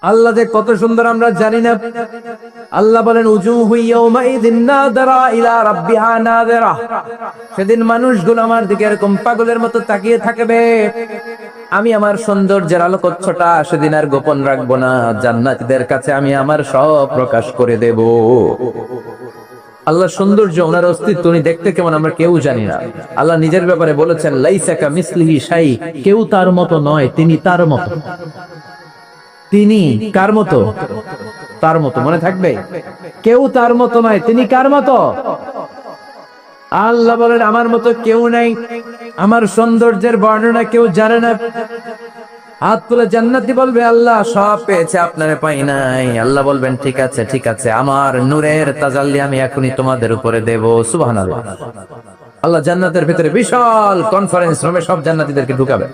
আল্লাহ যে কত সুন্দর আমরা জানি না। আল্লাহ বলেন উজুহু ইয়াউমাইযিন নাযিরা ইলা রাব্বিহা নাযিরা, সেদিন মানুষগুলো আমার দিকে এরকম পাগলের মতো তাকিয়ে থাকবে। আমি আমার সৌন্দর্যের আলোকচ্ছটা সেদিন আর গোপন রাখবো না, জান্নাতীদের কাছে আমি আমার সব প্রকাশ করে দেব। আল্লাহর সৌন্দর্য, ওনার অস্তিত্ব, উনি দেখতে কেমন আমরা কেউ জানি না। আল্লাহ নিজের ব্যাপারে বলেছেন লাইসা কামিসলিহি শাই, কেউ তার মতো নয়, তিনি তার মতো। তিনি কার মতো? তার মতো। মনে থাকবে, কেউ তার মতো নয়, তিনি কার মতো? আল্লাহ বলেন আমার মতো কেউ নাই, আমার সৌন্দর্যের বর্ণনা কেউ জানে না। হাত তুলে জান্নাতি বলবে আল্লাহ সব পেয়েছে, আপনারে পাই নাই। আল্লাহ বলবেন ঠিক আছে ঠিক আছে, আমার নূরের তাজাল্লি আমি এখনই তোমাদের উপরে দেব। সুবহানাল্লাহ। আল্লাহ জান্নাতের ভিতরে বিশাল কনফারেন্স রুমে সব জান্নাতীদেরকে ঢুকাবে।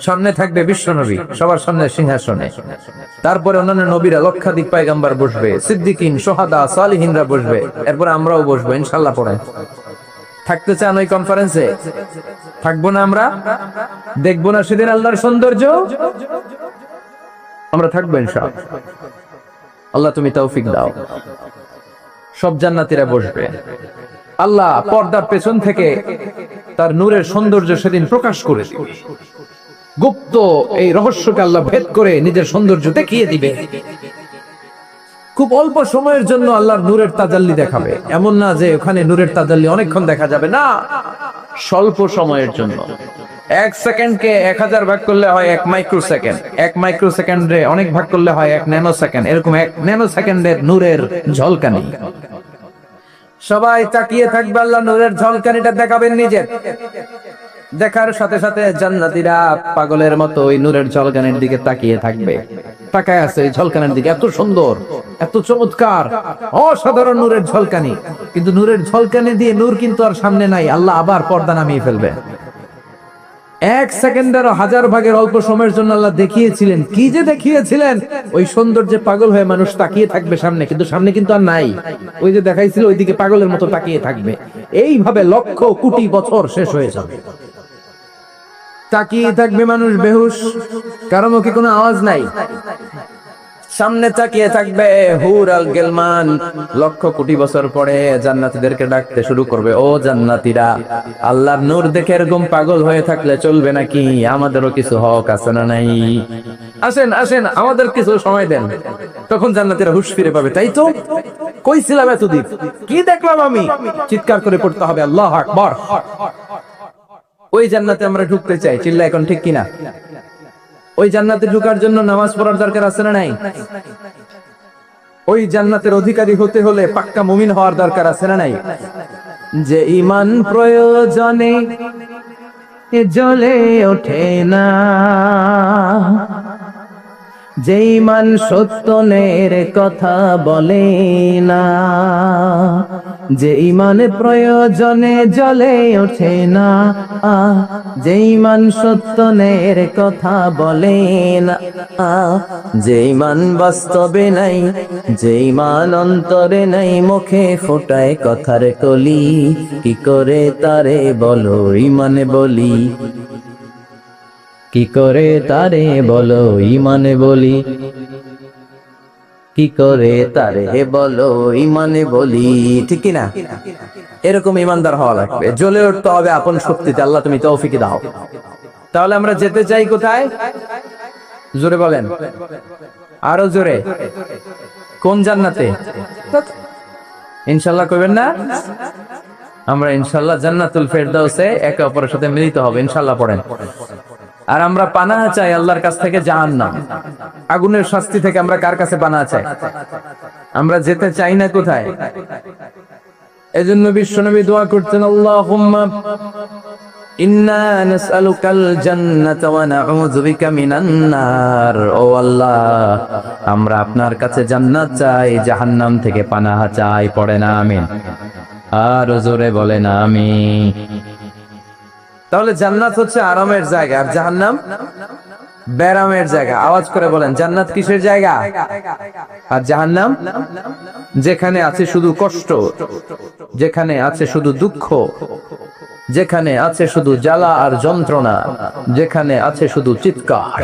সামনে থাকবে বিশ্ব নবী, সবার সামনে সিংহাসনে। তারপরে অন্যান্য নবীরা, লক্ষাধিক পয়গম্বর বসবে, সিদ্দিকিন, সোহাদা, সালিহিনরা বসবে। এরপর আমরাও বসবো ইনশাআল্লাহ। পড়ে থাকতে চান ওই কনফারেন্সে? থাকবো না আমরা? দেখবো না সেদিন আল্লাহর সৌন্দর্য? আমরা থাকবো ইনশাআল্লাহ। আল্লাহ তুমি তৌফিক দাও। সব জান্নাতীরা বসবে। আল্লাহ পর্দার পেছন থেকে তার নূরের সৌন্দর্য সেদিন প্রকাশ করে দিবে। গুপ্ত এই রহস্যকে আল্লাহ ভেদ করে নিজের সৌন্দর্য দেখিয়ে দিবে। খুব অল্প সময়ের জন্য আল্লাহর নূরের তাজাল্লি দেখাবে। এমন না যে ওখানে নূরের তাজাল্লি অনেকক্ষণ দেখা যাবে, না, স্বল্প সময়ের জন্য। 1 সেকেন্ডকে 1000 ভাগ করলে হয় 1 মাইক্রো সেকেন্ড, 1 মাইক্রো সেকেন্ডে অনেক ভাগ করলে হয় 1 ন্যানো সেকেন্ড। এরকম 1 ন্যানো সেকেন্ডের নূরের ঝলকানি। সবাই তাকিয়ে থাকবে, আল্লাহ নূরের ঝলকানিটা দেখাবেন নিজের। দেখার সাথে সাথে জান্নাতীরা পাগলের মতো ওই নূরের ঝলকানির দিকে তাকিয়ে থাকবে। তাকায় আছে ওই ঝলকানির দিকে। এত সুন্দর, এত চমৎকার, অসাধারণ নূরের ঝলকানি। কিন্তু নূরের ঝলকানি দিয়ে নূর কিন্তু আর সামনে নাই। আল্লাহ আবার পর্দা নামিয়ে ফেলবে। 1 সেকেন্ডের 1000 ভাগের অল্প সময়ের জন্য আল্লাহ দেখিয়েছিলেন। কি যে দেখিয়েছিলেন! ওই সৌন্দর্যে পাগল হয়ে মানুষ তাকিয়ে থাকবে সামনে, কিন্তু সামনে কিন্তু আর নাই। ওই যে দেখাইছিল ওইদিকে পাগলের মতো তাকিয়ে থাকবে। এইভাবে লক্ষ কোটি বছর শেষ হয়ে যাবে। তাকিয়ে থাকবে মানুষ বেহুশ, কারো মুখে কোনো আওয়াজ নাই। সামনে তাকিয়ে থাকবে হুর আল গিলমান। লক্ষ কোটি বছর পরে জান্নাতীদেরকে ডাকতে শুরু করবে, ও জান্নাতীরা, আল্লাহর নূর দেখে এরকম পাগল হয়ে থাকলে চলবে নাকি? আমাদেরও কিছু হক আছে না নাই? আসেন আসেন, আমাদের কিছু সময় দেন। তখন জান্নাতীরা হুঁশ ফিরে পাবে, তাই তো কই ছিলাম এতদিন, কি দেখলাম আমি? চিৎকার করে পড়তে হবে আল্লাহু আকবার। ওই জান্নাতে আমরা ঢুকতে চাই, চিল্লা এখন ঠিক কিনা? ওই জান্নাতে ঢোকার জন্য নামাজ পড়ার দরকার আছে না নাই? ওই জান্নাতের অধিকারী হতে হলে পাক্কা মুমিন হওয়ার দরকার আছে না নাই? যে ঈমান প্রয়োজনে জ্বলে ওঠে না, যে ঈমান সত্যের কথা বলে না, যে ঈমান প্রয়োজনে জ্বলে ওঠে না, যে ঈমান সত্যের কথা বলে না, যে ঈমান বাস্তবে নাই, যে ঈমান অন্তরে নাই, মুখে ফোটায় কথার কলি, কি করে তারে বলো ঈমানে বলি, কি করে তারে বলো ঈমানে বলি, কি করে তারে বলো ঈমানে বলি, ঠিক কি না? এরকম ঈমানদার হওয়া লাগবে, জ্বলে উঠতে হবে আপন শক্তিতে। আল্লাহ তুমি তৌফিক দাও। তাহলে আমরা যেতে চাই কোথায়? জোরে বলেন, আরো জোরে। কোন জান্নাতে? ইনশাআল্লাহ কইবেন না? আমরা ইনশাআল্লাহ জান্নাতুল ফেরদাউসে একে অপরের সাথে মিলিত হবে ইনশাআল্লাহ। পড়েন। আর আমরা পানাহ চাই আল্লাহর কাছ থেকে জাহান্নাম, আগুনের শাস্তি থেকে। আমরা কার কাছে পানাহ চাই? আমরা যেতে চাই না কোথায়? এজন্য বিশ্বনবী দোয়া করতেন, আল্লাহুম্মা ইন্না নাসআলুকাল জান্নাতা ওয়া নাউযু বিকা মিনান নার। ও আল্লাহ, আমরা আপনার কাছে জান্নাত চাই, জাহান্নাম থেকে পানাহ চাই। পড়েন আমিন। আর জোরে বলেন আমিন। তাহলে জান্নাত হচ্ছে আরামের জায়গা, আর জাহান্নাম বেরামের জায়গা। আওয়াজ করে বলেন, জান্নাত কিসের জায়গা আর জাহান্নাম? যেখানে আছে শুধু কষ্ট, যেখানে আছে শুধু দুঃখ, যেখানে আছে শুধু জ্বালা আর যন্ত্রণা, যেখানে আছে শুধু চিৎকার,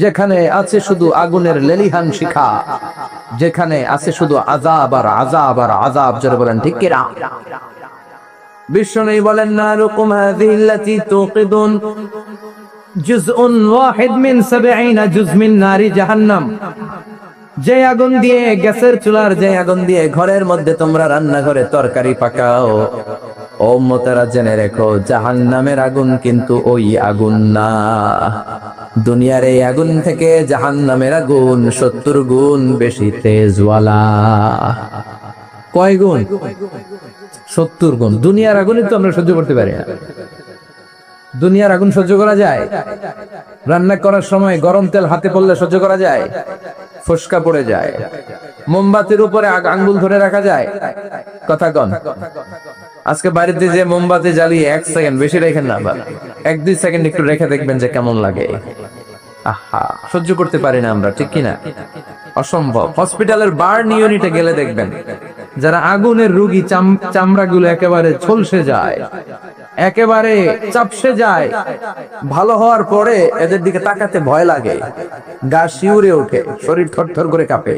যেখানে আছে শুধু আগুনের লেলিহান শিখা, যেখানে আছে শুধু আযাব আর আযাব আর আযাব। জোরে বলেন ঠিক কিনা? বিষ্ণু বলেন নারুকুম হাযিহিল্লাতী তুকিদুন জুজউন ওয়াহিদ মিন 70 জুজ মিন নারি জাহান্নাম। যে আগুন দিয়ে, গ্যাসের চুলার যে আগুন দিয়ে ঘরের মধ্যে তোমরা রান্নাঘরে তরকারি পাকাও, ও উম্মতেরা জেনে রেখো জাহান্নামের আগুন কিন্তু ওই আগুন না। দুনিয়ার এই আগুন থেকে জাহান্নামের আগুন 70 গুণ বেশি তেজওয়ালা। কয় গুণ? 70 গুণ। দুনিয়ার আগুনই তো আমরা সহ্য করতে পারি না। দুনিয়ার আগুন সহ্য করা যায়? রান্না করার সময় গরম তেল হাতে পড়লে সহ্য করা যায়? ফোসকা পড়ে যায়। মোমবাতির উপরে আঙ্গুল ধরে রাখা যায়? কথা কন। আজকে বাড়িতে যে মোমবাতি জ্বালিয়ে 1 সেকেন্ড বেশি রেখেন না, 1-2 সেকেন্ড একটু রেখে দেখবেন যে কেমন লাগে। আহা, সহ্য করতে পারি না আমরা, ঠিক কিনা? অসম্ভব। হসপিটালের বার্ন ইউনিটে গেলে দেখবেন যারা আগুনের রোগী, চামড়াগুলো একেবারে ঝলসে যায়, একেবারে চাপসে যায়। ভালো হওয়ার পরে এদের দিকে তাকাতে ভয় লাগে, গা শিউরে ওঠে, শরীর থরথর করে কাঁপে।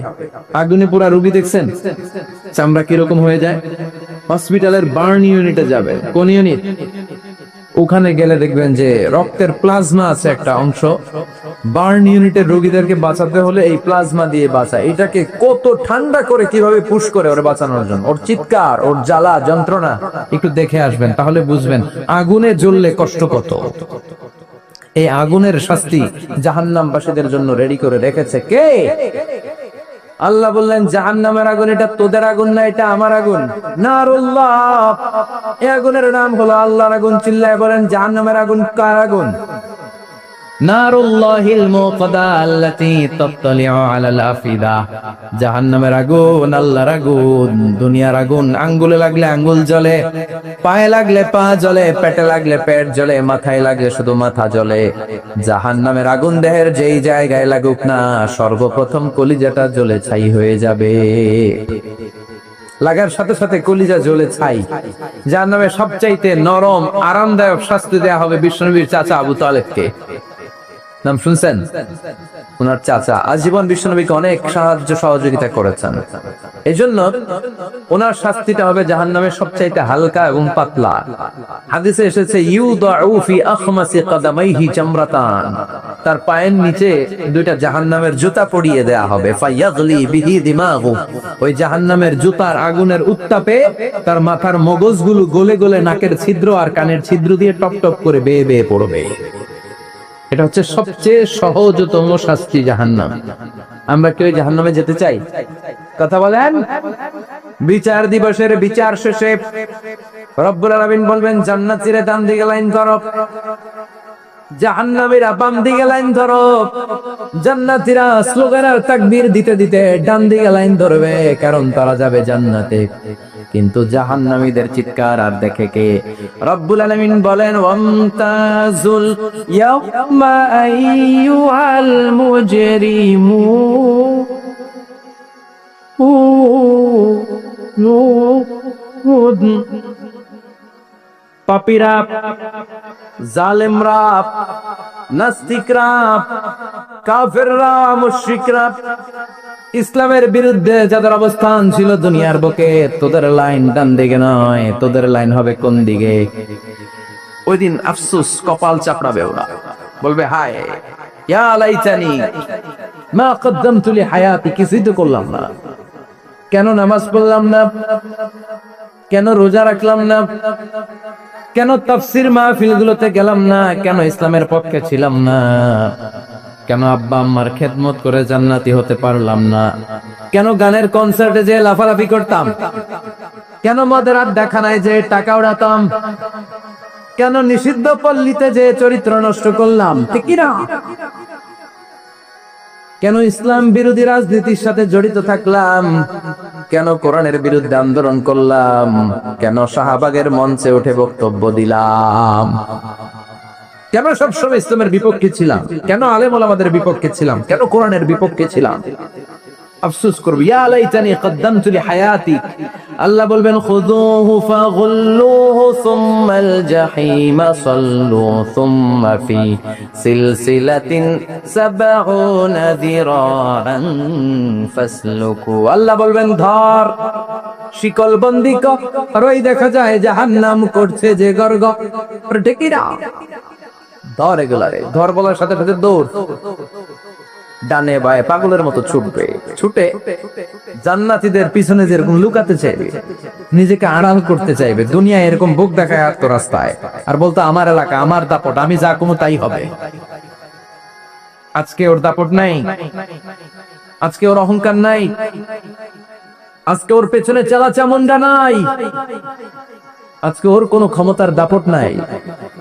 আগুনে পুরা রোগী দেখছেন চামড়া কিরকম হয়ে যায়? হসপিটালের বার্ন ইউনিটে যাবে। কোন ইউনিট? ওখানে গেলে দেখবেন যে রক্তের প্লাজমা আছে একটা অংশ। বার্ন ইউনিটের রোগীদেরকে বাঁচাতে হলে এই প্লাজমা দিয়ে বাঁচায়। এটাকে কত ঠান্ডা করে কিভাবে পুশ করে ওরে বাঁচানোর জন্য, ওর চিৎকার, ওর জ্বালা যন্ত্রণা একটু দেখে আসবেন, তাহলে বুঝবেন আগুনে জ্বললে কষ্ট কত। এই আগুনের শাস্তি জাহান্নামবাসীদের জন্য রেডি করে রেখেছে কে? আল্লাহ বললেন জাহান্নামের আগুন এটা তোদের আগুন না, এটা আমার আগুন। নারুল্লাহ, এই আগুনের নাম হলো আল্লাহর আগুন। চিল্লায় বলেন জাহান্নামের আগুন কার আগুন? নারুল্লাহিল মুকাদা আল্লাতী তাত্তালিউ আলাল আফিদা। জাহান্নামের আগুন আল্লাহর আগুন। দুনিয়ার আগুন আঙ্গুলে লাগলে আঙ্গুল জ্বলে, পায়ে লাগলে পা জ্বলে, পেটে লাগলে পেট জ্বলে, মাথায় লাগলে শুধু মাথা জ্বলে। জাহান্নামের আগুন দেহের যেই জায়গায় লাগুক না, সর্বপ্রথম কলিজাটা জ্বলে ছাই হয়ে যাবে। লাগার সাথে সাথে কলিজা জ্বলে ছাই। জাহান্নামে সবচাইতে নরম আরামদায়ক শাস্তি দেয়া হবে বিশ্বনবীর চাচা আবু তালেবকে। নাম শুনছেন? ওনার চাচা আজীবন বিশ্বনবীকে অনেক সাহায্য সহযোগিতা করেছেন। এজন্য ওনার শাস্তিটা হবে জাহান্নামের সবচাইতে হালকা এবং পাতলা। হাদিসে এসেছে ইউদাউ ফি আখমাসি কদামাইহি জামরাতান। তার পায়ের নিচে 2টা জাহান্নামের জুতা পরিয়ে দেয়া হবে। ফায়াগলি বিহি দিমাগু। ওই জাহান্নামের জুতার আগুনের উত্তাপে তার মাথার মগজগুলো গলে গলে নাকের ছিদ্র আর কানের ছিদ্র দিয়ে টপ টপ করে বেয়ে বেয়ে পড়বে। এটা হচ্ছে সবচেয়ে সহজতম শাস্তি, জাহান্নাম। আমরা কেউ জাহান্নামে যেতে চাই? কথা বলেন। বিচার দিবসের বিচার শেষে রব্বুল আলামিন বলবেন জান্নাতীরা ডান দিকে লাইন ধরো, জাহান্নামীরা বাম দিকে লাইন ধরো। জান্নাতীরা স্লোগান আর তাকবীর দিতে দিতে ডান দিকে লাইন ধরবে, কারণ তারা যাবে জান্নাতে। কিন্তু জাহান্নামীদের চিৎকার আর দেখে কে? রব্বুল আলামিন বলেন ওয়ামতাজুল ইয়াউমা আইয়ুহাল মুজরিমুন। পাপীরা, জালেমরা, নাস্তিকরা, কাফেররা, মুশরিকরা, ইসলামের বিরুদ্ধে যাদের অবস্থান ছিল দুনিয়ার বুকে, তোদের লাইন ডান দিকে নয়, তোদের লাইন হবে কোন দিকে? ওই দিন আফসোস, কপাল চাপড়াবে ওরা, বলবে হায় ইয়া লাইতানি মা কদ্দামতু লি হায়াতি। কিছুই তো করলাম না, কেন নামাজ পড়লাম না, কেন রোজা রাখলাম না, কেন তাফসীর মাহফিলগুলোতে গেলাম না, কেন ইসলামের পক্ষে ছিলাম না, কেন আব্বা আম্মার খেদমত করে জান্নাতি হতে পারলাম না, কেন গানের কনসার্টে যে লাফালাফি করতাম, কেন মদের আড্ডাখানায় যে টাকা উড়াতাম, কেন নিষিদ্ধ পল্লীতে যে চরিত্র নষ্ট করলাম, ঠিক না? কেন ইসলাম বিরোধী রাজনীতির সাথে জড়িত থাকলাম, কেন কোরআনের বিরুদ্ধে আন্দোলন করলাম, কেন শাহবাগের মঞ্চে উঠে বক্তব্য দিলাম, কেন সবসময় ইসলামের বিপক্ষে ছিলাম, কেন আলেম ওলামাদের বিপক্ষে ছিলাম, কেন কোরআনের বিপক্ষে ছিলাম? আফসোস করব, ইয়া লাইতানি কদ্দামতু লি হায়াতি, আল্লাহ বলবেন খুযুহু ফাগুল্লুহু সুম্মাল জাহিমা সাল্লু সুম্মা ফি সিলসিলাতিন সাবউনা যিরাআন ফাসলুকু। আল্লাহ বলবেন ধর, শিকল বন্দি কর, আর ওই দেখা যায় জাহান্নাম করছে যে গর্গ, ঠিক না? ধর এগুলারে, ধর বলার সাথে সাথে দৌড়, ডানে বায়ে পাগলের মতো ছুটবে, ছুটে জান্নাতীদের পিছনে যেরকম লুকাতে চাইবে, নিজেকে আড়াল করতে চাইবে, দুনিয়া এরকম বুক দেখায় আত্ম রাস্তায়, আর বলতো আমার এলাকা, আমার দাপট, আমি যা কমু তাই হবে। আজকে ওর দাপট নাই, আজকে ওর অহংকার নাই, আজকে ওর পেছনে চালা চামুন্ডা নাই, আজকে ওর কোনো ক্ষমতার দাপট নাই।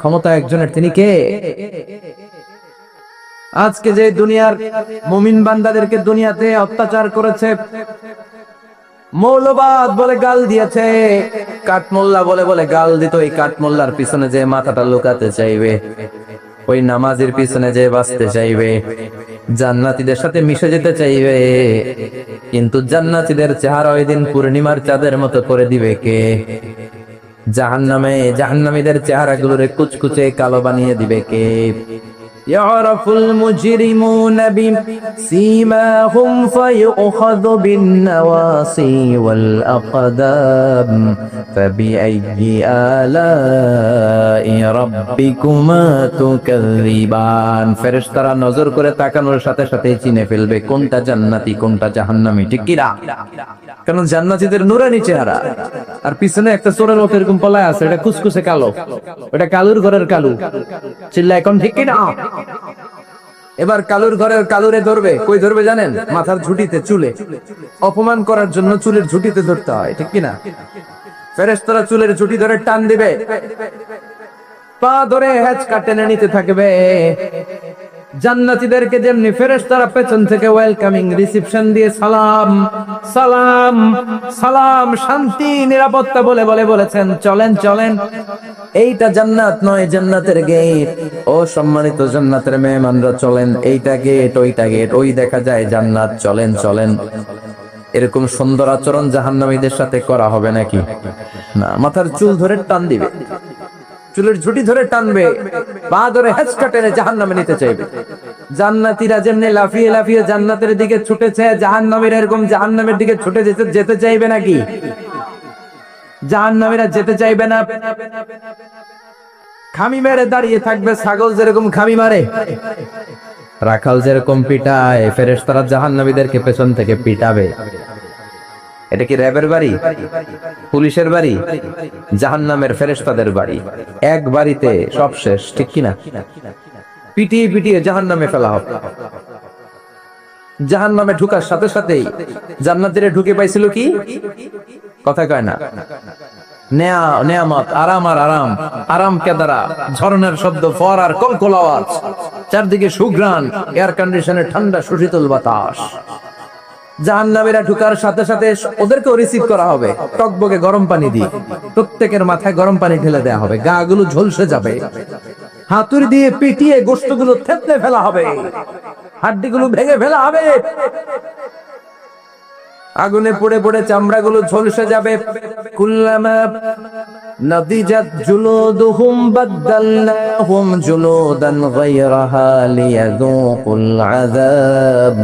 ক্ষমতা একজনের, তিনি কে? আজকে যে দুনিয়ার মুমিন বান্দাদেরকে দুনিয়াতে অত্যাচার করেছে, মৌলবাদ বলে গাল দিয়েছে, কাঠমোল্লা বলে বলে গাল দিত, এই কাঠমোল্লার পিছনে যে মাথাটা লুকাতে চাইবে, ওই নামাজের পিছনে যে বাঁচতে চাইবে, জান্নাতীদের সাথে মিশে যেতে চাইবে, কিন্তু জান্নাতীদের চেহারা ওই দিন পূর্ণিমার চাঁদের মতো করে দিবে কে? জাহান্নামীদের চেহারাগুলোরে কুচকুচে কালো বানিয়ে দিবে কে? يعرف المجرمون بسيماهم فيؤخذ بالنواصي والأقدام فبأي آلاء ربكما تكذبان। ফেরেশতারা নজর করে তাকানোর সাথে সাথে চিনে ফেলবে কোনটা জান্নাতি কোনটা জাহান্নামী, ঠিক কি না? কারণ জান্নাতীদের নূরানি চেহারা, আর পিছনে একটা চোরের মতো এরকম পলায় আছে, এটা কুচকুচে কালো, এটা কালুর ঘরের কালু। চিল্লা এখন, ঠিক কি না? এবার কালুর ঘরের কালুরে ধরবে, কই ধরবে জানেন? মাথার ঝুঁটিতে, চুলে। অপমান করার জন্য চুলের ঝুঁটিতে ধরতে হয়, ঠিক কি না? ফেরেশতারা চুলের ঝুঁটি ধরে টান দিবে, পা ধরে হ্যাচকা টেনে নিতে থাকবে। জান্নাতীদেরকে যেমনি ফেরেশতারা পেছন থেকে ওয়েলকামিং রিসিপশন দিয়ে সালাম সালাম সালাম, শান্তি নিরাপত্তা বলে বলে বলেছেন চলেন চলেন, এইটা জান্নাত নয়, জান্নাতের গেট। ও সম্মানিত জান্নাতের মেহমানরা চলেন, এইটা গেট, ওইটা গেট, ওই দেখা যায় জান্নাত, চলেন চলেন। এরকম সুন্দর আচরণ জাহান্নামীদের সাথে করা হবে নাকি? না, মাথার চুল ধরে টান দিবে, চুলের ঝুঁটি ধরে টানবে, পা ধরে হেঁচকা টেনে জাহান্নামে নিতে চাইবে। জান্নাতীরা যেমনি লাফিয়ে লাফিয়ে জান্নাতের দিকে ছুটেছে, জাহান্নামীরা এরকম জাহান্নামের দিকে ছুটে যেতে চাইবে নাকি? জাহান্নামীরা যেতে চাইবে না, খামি মেরে দাঁড়িয়ে থাকবে। ছাগল যেরকম খামি মারে, রাখাল যেরকম পিটায়, ফেরেশতারা জাহান্নামীদেরকে পেছন থেকে পিটাবে। এটা কি র্যাবের বাড়ি, পুলিশের বাড়ি? জাহান্নামের ফেরেশতাদের বাড়ি। এক বাড়িতে সব শেষ, ঠিক কিনা? পিটিয়ে পিটিয়ে জাহান্নামে ফেলা হবে। জাহান্নামে ঢুকার সাথে সাথেই জান্নাতীরা ঢুকে পাইছিল কি? কথা কয় না। নেয়ামত, আরাম আর আরাম, আরাম কেদারা, ঝরনার শব্দ, ফোয়ারার কলকল আওয়াজ, চারদিকে সুঘ্রাণ, এয়ার কন্ডিশনের ঠান্ডা সুশীতল বাতাস। জাহান্নামীরা ঢুকার সাথে সাথে ওদেরকেও রিসিভ করা হবে টকবকে গরম পানি দিয়ে। প্রত্যেকের মাথায় গরম পানি ঢেলে দেওয়া হবে, গা গুলো ঝলসে যাবে, হাতুড়ি দিয়ে পিটিয়ে গোশতগুলো থেতলে ফেলা হবে, হাড্ডিগুলো ভেঙে ফেলা হবে, আগুনে পড়ে পড়ে চামড়াগুলো ঝলসে যাবে। কুল্লামা নাদিজাত জুলুদুহুম বাদদালনাহুম জুলুদান গায়রাহা লিয়াযুকুল আযাব।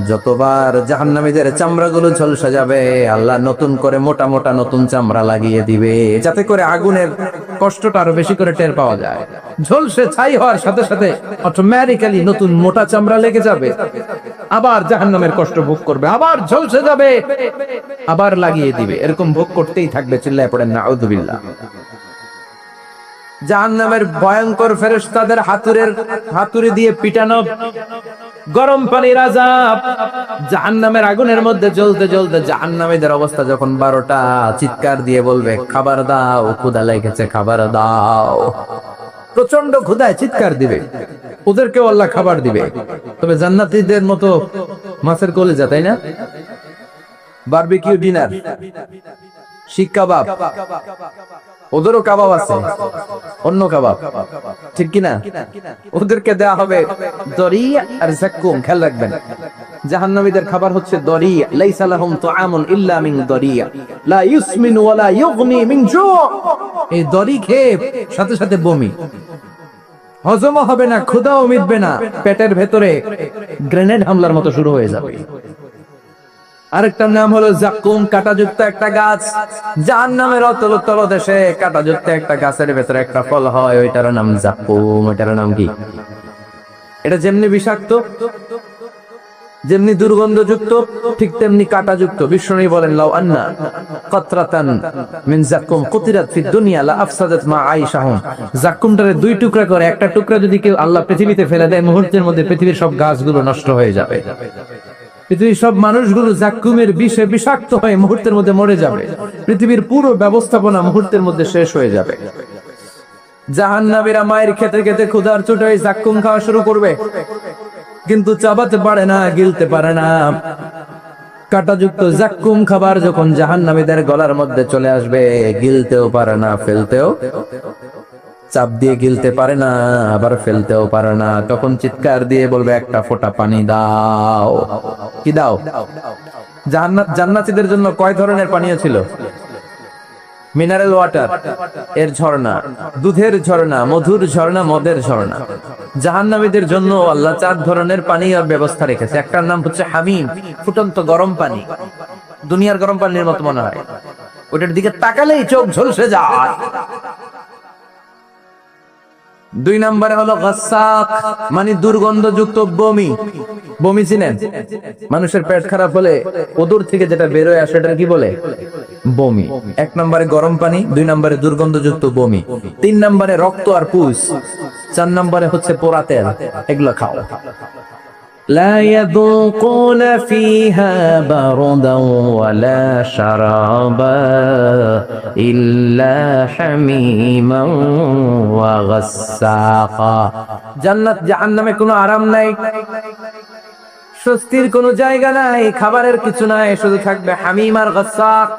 যতবার জাহান্নামীদের চামড়াগুলো ঝলসে যাবে, আল্লাহ নতুন করে মোটা মোটা নতুন চামড়া লাগিয়ে দিবে, যাতে করে আগুনের কষ্টটা আরো বেশি করে টের পাওয়া যায়। ঝলসে ছাই হওয়ার সাথে সাথে অটোমেটিক্যালি নতুন মোটা চামড়া লেগে যাবে, আবার জাহান্নামের কষ্ট ভোগ করবে, আবার ঝলসে যাবে, আবার লাগিয়ে দিবে। এরকম ভোগ করতেই থাকবে। চিল্লায় পড়েন নাউযুবিল্লাহ। জাহান্নামের ভয়ঙ্কর ফেরেশতাদের হাতুড়ি দিয়ে পিটানো, গরম পানির আযাব, জাহান্নামের আগুনের মধ্যে জ্বলতে জ্বলতে জাহান্নামীদের অবস্থা যখন 12টা, চিৎকার দিয়ে বলবে খাবার দাও, ক্ষুধা লেগেছে, খাবার দাও। প্রচন্ড ক্ষুধায় চিৎকার দিবে, ওদেরকেও আল্লাহ খাবার দিবে। তবে জান্নাতীদের মতো মাছের কলিজা, তাই না? বারবিকিউ ডিনার, শিক কাবাব, ওদেরও কাবাব আছে, অন্য কাবাব, ঠিক কিনা? ওদেরকে দেয়া হবে দরি আর জাক্কুম, খেয়াল রাখবেন। জাহান্নামীদের খাবার হচ্ছে দরিয়া, লাইসা লাহুম তুআমুন ইল্লা মিন দরিয়া লা ইউসমিনু ওয়া লা ইউগনি মিন জু। এই দরি খেয়ে সাথে সাথে বমি, হজমও হবে না, ক্ষুধাও মিটবে না, পেটের ভেতরে গ্রেনেড হামলার মতো শুরু হয়ে যাবে। আরেকটার নাম হলো জাক্কুম, কাঁটাযুক্ত একটা গাছ। জাহান্নামের তলদেশে কাঁটাযুক্ত একটা গাছের ভেতরে একটা ফল হয়, ওইটার নাম জাক্কুম। ওইটার নাম কি? এটা যেমনি বিষাক্ত, যেমনি দুর্গন্ধযুক্ত, ঠিক তেমনি কাঁটাযুক্ত। বিষ্ণু বলেন, লাউ আন্না কাতরাতান মিন জাক্কুম কুতিরাত ফিদ দুনিয়া লা আফসাদাত মা আইশাহুম। জাক্কুমটারে দুই টুকরা করে, একটা টুকরা যদি কেউ আল্লাহ পৃথিবীতে ফেলে দেয়, মুহূর্তের মধ্যে পৃথিবীর সব গাছগুলো নষ্ট হয়ে যাবে। পৃথিবীর সব মানুষগুলো জাক্কুমের বিষে বিষাক্ত হয়ে মুহূর্তের মধ্যে মরে যাবে। পৃথিবীর পুরো ব্যবস্থাপনা মুহূর্তের মধ্যে শেষ হয়ে যাবে। জাহান্নামীরা মায়ের খেতে খেতে ক্ষুধার চোটে ওই জাক্কুম খাওয়া শুরু করবে, কিন্তু চাবাতে পারে না, গিলতে পারে না। কাঁটাযুক্ত জাক্কুম খাবার যখন জাহান্নামীদের গলার মধ্যে চলে আসবে, গিলতেও পারে না, ফেলতেও, চাপ দিয়ে গিলতে পারে না, আবার ফেলতেও পারে না। তখন চিৎকার দিয়ে বলবে, একটা ফোঁটা পানি দাও। কি দাও? জান্নাতীদের জন্য কয় ধরনের পানীয় ছিল? মিনারেল ওয়াটার, এর ঝর্ণা, দুধের ঝর্ণা, মধুর ঝর্ণা, মদের ঝর্ণা। জাহান্নামীদের জন্য আল্লাহ 4 ধরনের পানীয় ব্যবস্থা রেখেছে। একটার নাম হচ্ছে হামিম, ফুটন্ত গরম পানি, দুনিয়ার গরম পানির মতো মনে হয়, ওটার দিকে তাকালেই চোখ ঝলসে যায়। 2 নম্বরে হলো গাসাক, মানে দুর্গন্ধযুক্ত বমি। বমি চিনেন? মানুষের পেট খারাপ হলে ওদর থেকে যেটা বের হয়ে আসে সেটা কি বলে? বমি। 1 নম্বরে গরম পানি, 2 নম্বরে দুর্গন্ধযুক্ত বমি, 3 নম্বরে রক্ত আর পুষ, 4 নম্বরে হচ্ছে পোড়া তেল। এগুলো খাও। لا يذوقون فيها بردا ولا شرابا إلا حميما وغساقا। জান্নাত জাহান্নামে কোনো আরাম নাই, স্বস্তির কোনো জায়গা নাই, খাবারের কিছু নাই, শুধু থাকবে হামিম আর গাসাক।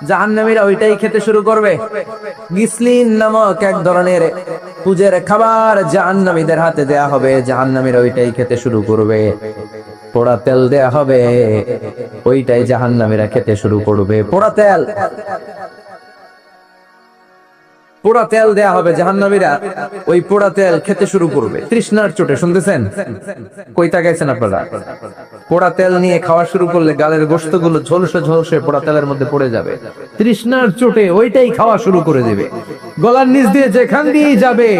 জাহান্নামীরা ওইটাই খেতে শুরু করবে। গিসলিন নামক এক ধরনের পূজের খাবার জাহান্নামীদের হাতে দেয়া হবে, জাহান্নামীরা ওইটাই খেতে শুরু করবে। পোড়া তেল দেয়া হবে, ওইটাই জাহান্নামীরা খেতে শুরু করবে। পোড়া তেল, পোড়া তেল দেয়া হবে, জাহান্নামীরা ওই পোড়া তেল খেতে শুরু করবে। তৃষ্ণার চোটে, শুনতেছেন? কই তাকাইছেন আপনারা? পোড়া তেল নিয়ে খাওয়া শুরু করলে গালের গোশতগুলো ঝলসে ঝলসে পোড়া তেলের মধ্যে পড়ে যাবে। তৃষ্ণার চোটে ওইটাই খাওয়া শুরু করে দেবে। গলার নিচ দিয়ে যেখান দিয়ে যাবে,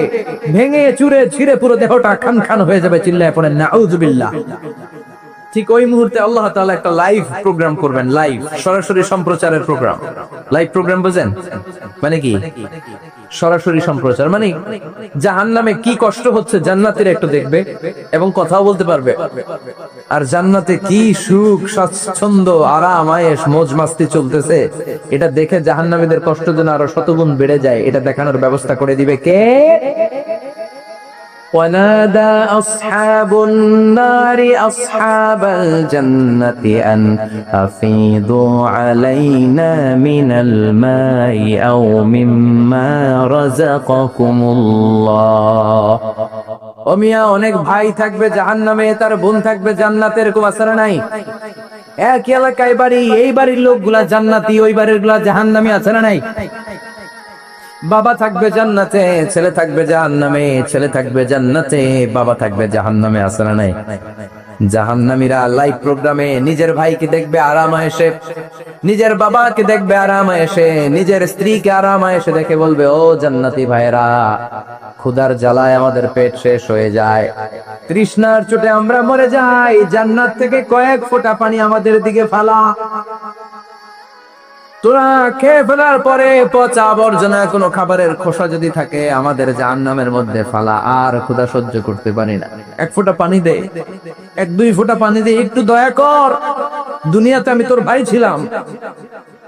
ভেঙে চুরে ছিঁড়ে পুরো দেহটা খান খান হয়ে যাবে। চিল্লায় পড়েন নাউযুবিল্লাহ। ঠিক ওই মুহূর্তে আল্লাহ তাআলা একটা লাইভ প্রোগ্রাম করবেন, লাইভ, সরাসরি সম্প্রচারের প্রোগ্রাম। লাইভ প্রোগ্রাম বুঝেন মানে কি? সরাসরি সম্প্রচার মানে জাহান্নামে কি কষ্ট হচ্ছে জান্নাতীরা একটু দেখবে এবং কথাও বলতে পারবে, আর জান্নাতে কি সুখ, স্বাচ্ছন্দ্য, আরাম, আয়েশ, মौज মাস্তি চলতেছে, এটা দেখে জাহান্নামীদের কষ্ট যেন আরো শতগুণ বেড়ে যায়, এটা দেখানোর ব্যবস্থা করে দিবে কে? ونادى أصحاب النار أصحاب الجنة أن أفيضوا علينا من الماء أو مما رزقكم الله। ও মিয়া, অনেক ভাই থাকবে জাহান্নামে, তার বোন থাকবে জান্নাতে, এরকম আছে না নাই? এক এলাকায় বাড়ি, এই বাড়ির লোকগুলা জান্নাতি, ওই বাড়ির গুলা জাহান্নামী, আছে না নাই? বাবা থাকবে জান্নাতে, ছেলে থাকবে জাহান্নামে, ছেলে থাকবে জান্নাতে, বাবা থাকবে জাহান্নামে, আছে না নাই? জাহান্নামীরা লাইভ প্রোগ্রামে নিজের ভাইকে দেখবে আরাম আয়েশে, নিজের বাবাকে দেখবে আরাম আয়েশে, নিজের স্ত্রীকে আরাম আয়েশে দেখে বলবে, ও জান্নাতি ভাইরা, ক্ষুধার জ্বালায় আমাদের পেট শেষ হয়ে যায়, তৃষ্ণার চোটে আমরা মরে যাই, জান্নাত থেকে কয়েক ফোঁটা পানি আমাদের দিকে ফালা। তোরা খেয়ে ফেলার পরে পচা আবর্জনা কোনো খাবারের খোসা যদি থাকে আমাদের জাহান্নামের মধ্যে ফালা, আর ক্ষুধা সহ্য করতে পারি না, 1 ফোঁটা পানি দে, 1-2 ফোঁটা পানি দে, একটু দয়া কর। দুনিয়াতে আমি তোর ভাই ছিলাম,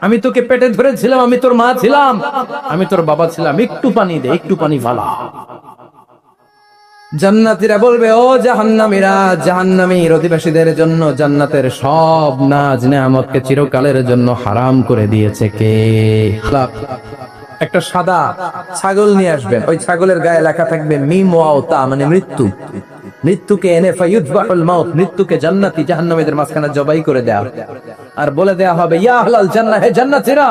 আমি তোকে পেটে ধরেছিলাম, আমি তোর মা ছিলাম, আমি তোর বাবা ছিলাম, একটু পানি দে, একটু পানি ফালা। জান্নাতীরা বলবে, ও জাহান্নামীরা, জাহান্নামীর অধিবাসীদের জন্য জান্নাতের সব নাজ নেয়ামতকে চিরকালের জন্য হারাম করে দিয়েছে কে? একটা সাদা ছাগল নিয়ে আসবেন, ওই ছাগলের গায়ে লেখা থাকবে মিম ওয়াও তা, মানে মৃত্যু। মৃত্যুকে এনে ফায়ুযবাহুল মাউত, মৃত্যুকে জান্নাতি জাহান্নামীদের মাঝখানে জবাই করে দেয়া আর বলে দেয়া হবে ইয়া আহলাল জান্নাহ, হে জান্নাতীরা,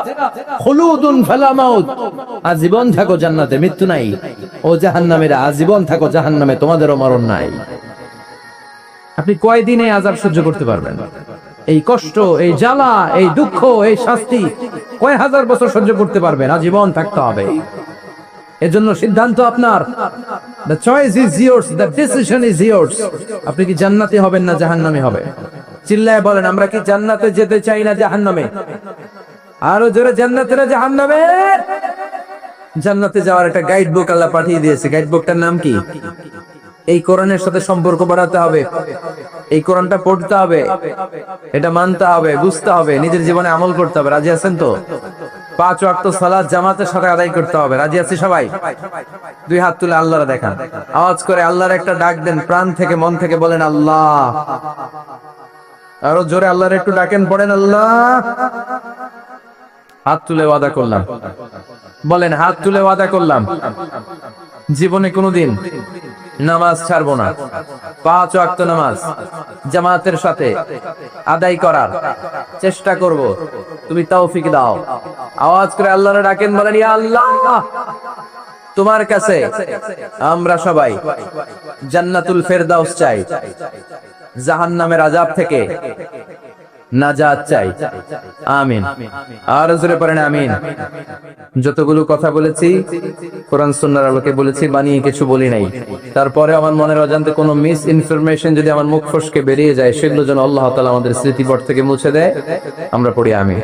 খুলুদুন ফালা মাউত, আজীবন থাকো জান্নাতে, মৃত্যু নাই। ও জাহান্নামীরা, আজীবন থাকো জাহান্নামে, তোমাদেরও মরণ নাই। আপনি কয়দিন এই আযাব সহ্য করতে পারবেন? এই কষ্ট, এই জ্বালা, এই দুঃখ, এই শাস্তি কয় হাজার বছর সহ্য করতে পারবেন? আজীবন থাকতে হবে। এজন্য সিদ্ধান্ত আপনার। The choice is yours, the decision is yours. আপনি কি জান্নাতি হবেন না জাহান্নামী হবে? চিল্লায় বলেন, আমরা কি জান্নাতে যেতে চাই না জাহান্নামে? আরো জোরে, জান্নাতে না জাহান্নামে? জান্নাতে যাওয়ার একটা গাইড বুক আল্লাহ পাঠিয়ে দিয়েছে। গাইড বুকটার নাম কি? এই কোরআনের সাথে সম্পর্ক বাড়াতে হবে, এই কোরআনটা পড়তে হবে, এটা মানতে হবে, বুঝতে হবে, নিজের জীবনে আমল করতে হবে। রাজি আছেন তো? 5 ওয়াক্ত সালাত জামাতের সাথে আদায় করতে হবে। রাজি আছি সবাই? 2 হাত তুলে আল্লাহর দেখান, আওয়াজ করে আল্লাহর একটা ডাক দেন, প্রাণ থেকে মন থেকে বলেন আল্লাহ। আরো জোরে আল্লাহর একটু ডাকেন, পড়েন আল্লাহ। হাত তুলে ওয়াদা করলাম, বলেন হাত তুলে ওয়াদা করলাম, জীবনে কোনোদিন নামাজ ছাড়বো না। 5 ওয়াক্ত নামাজ জামাতের সাথে আদায় করার চেষ্টা করব, তুমি তৌফিক দাও। আওয়াজ করে আল্লাহর ডাকেন, বলেন ইয়া আল্লাহ, তোমার কাছে আমরা সবাই জান্নাতুল ফেরদাউস চাই, জাহান্নামের আযাব থেকে নাজাত চাই। আমিন। আর জোরে পড়েন আমিন। যতগুলো কথা বলেছি কোরআন সুন্নাহর আলোকে বলেছি, বানিয়ে কিছু বলি নাই। তারপরে আমার মনের অজান্তে কোনো মিস ইনফরমেশন যদি আমার মুখ ফসকে বেরিয়ে যায়, সেগুলো যেন আল্লাহ তাআলা আমাদের স্মৃতিপট থেকে মুছে দেয়। আমরা পড়ি আমিন।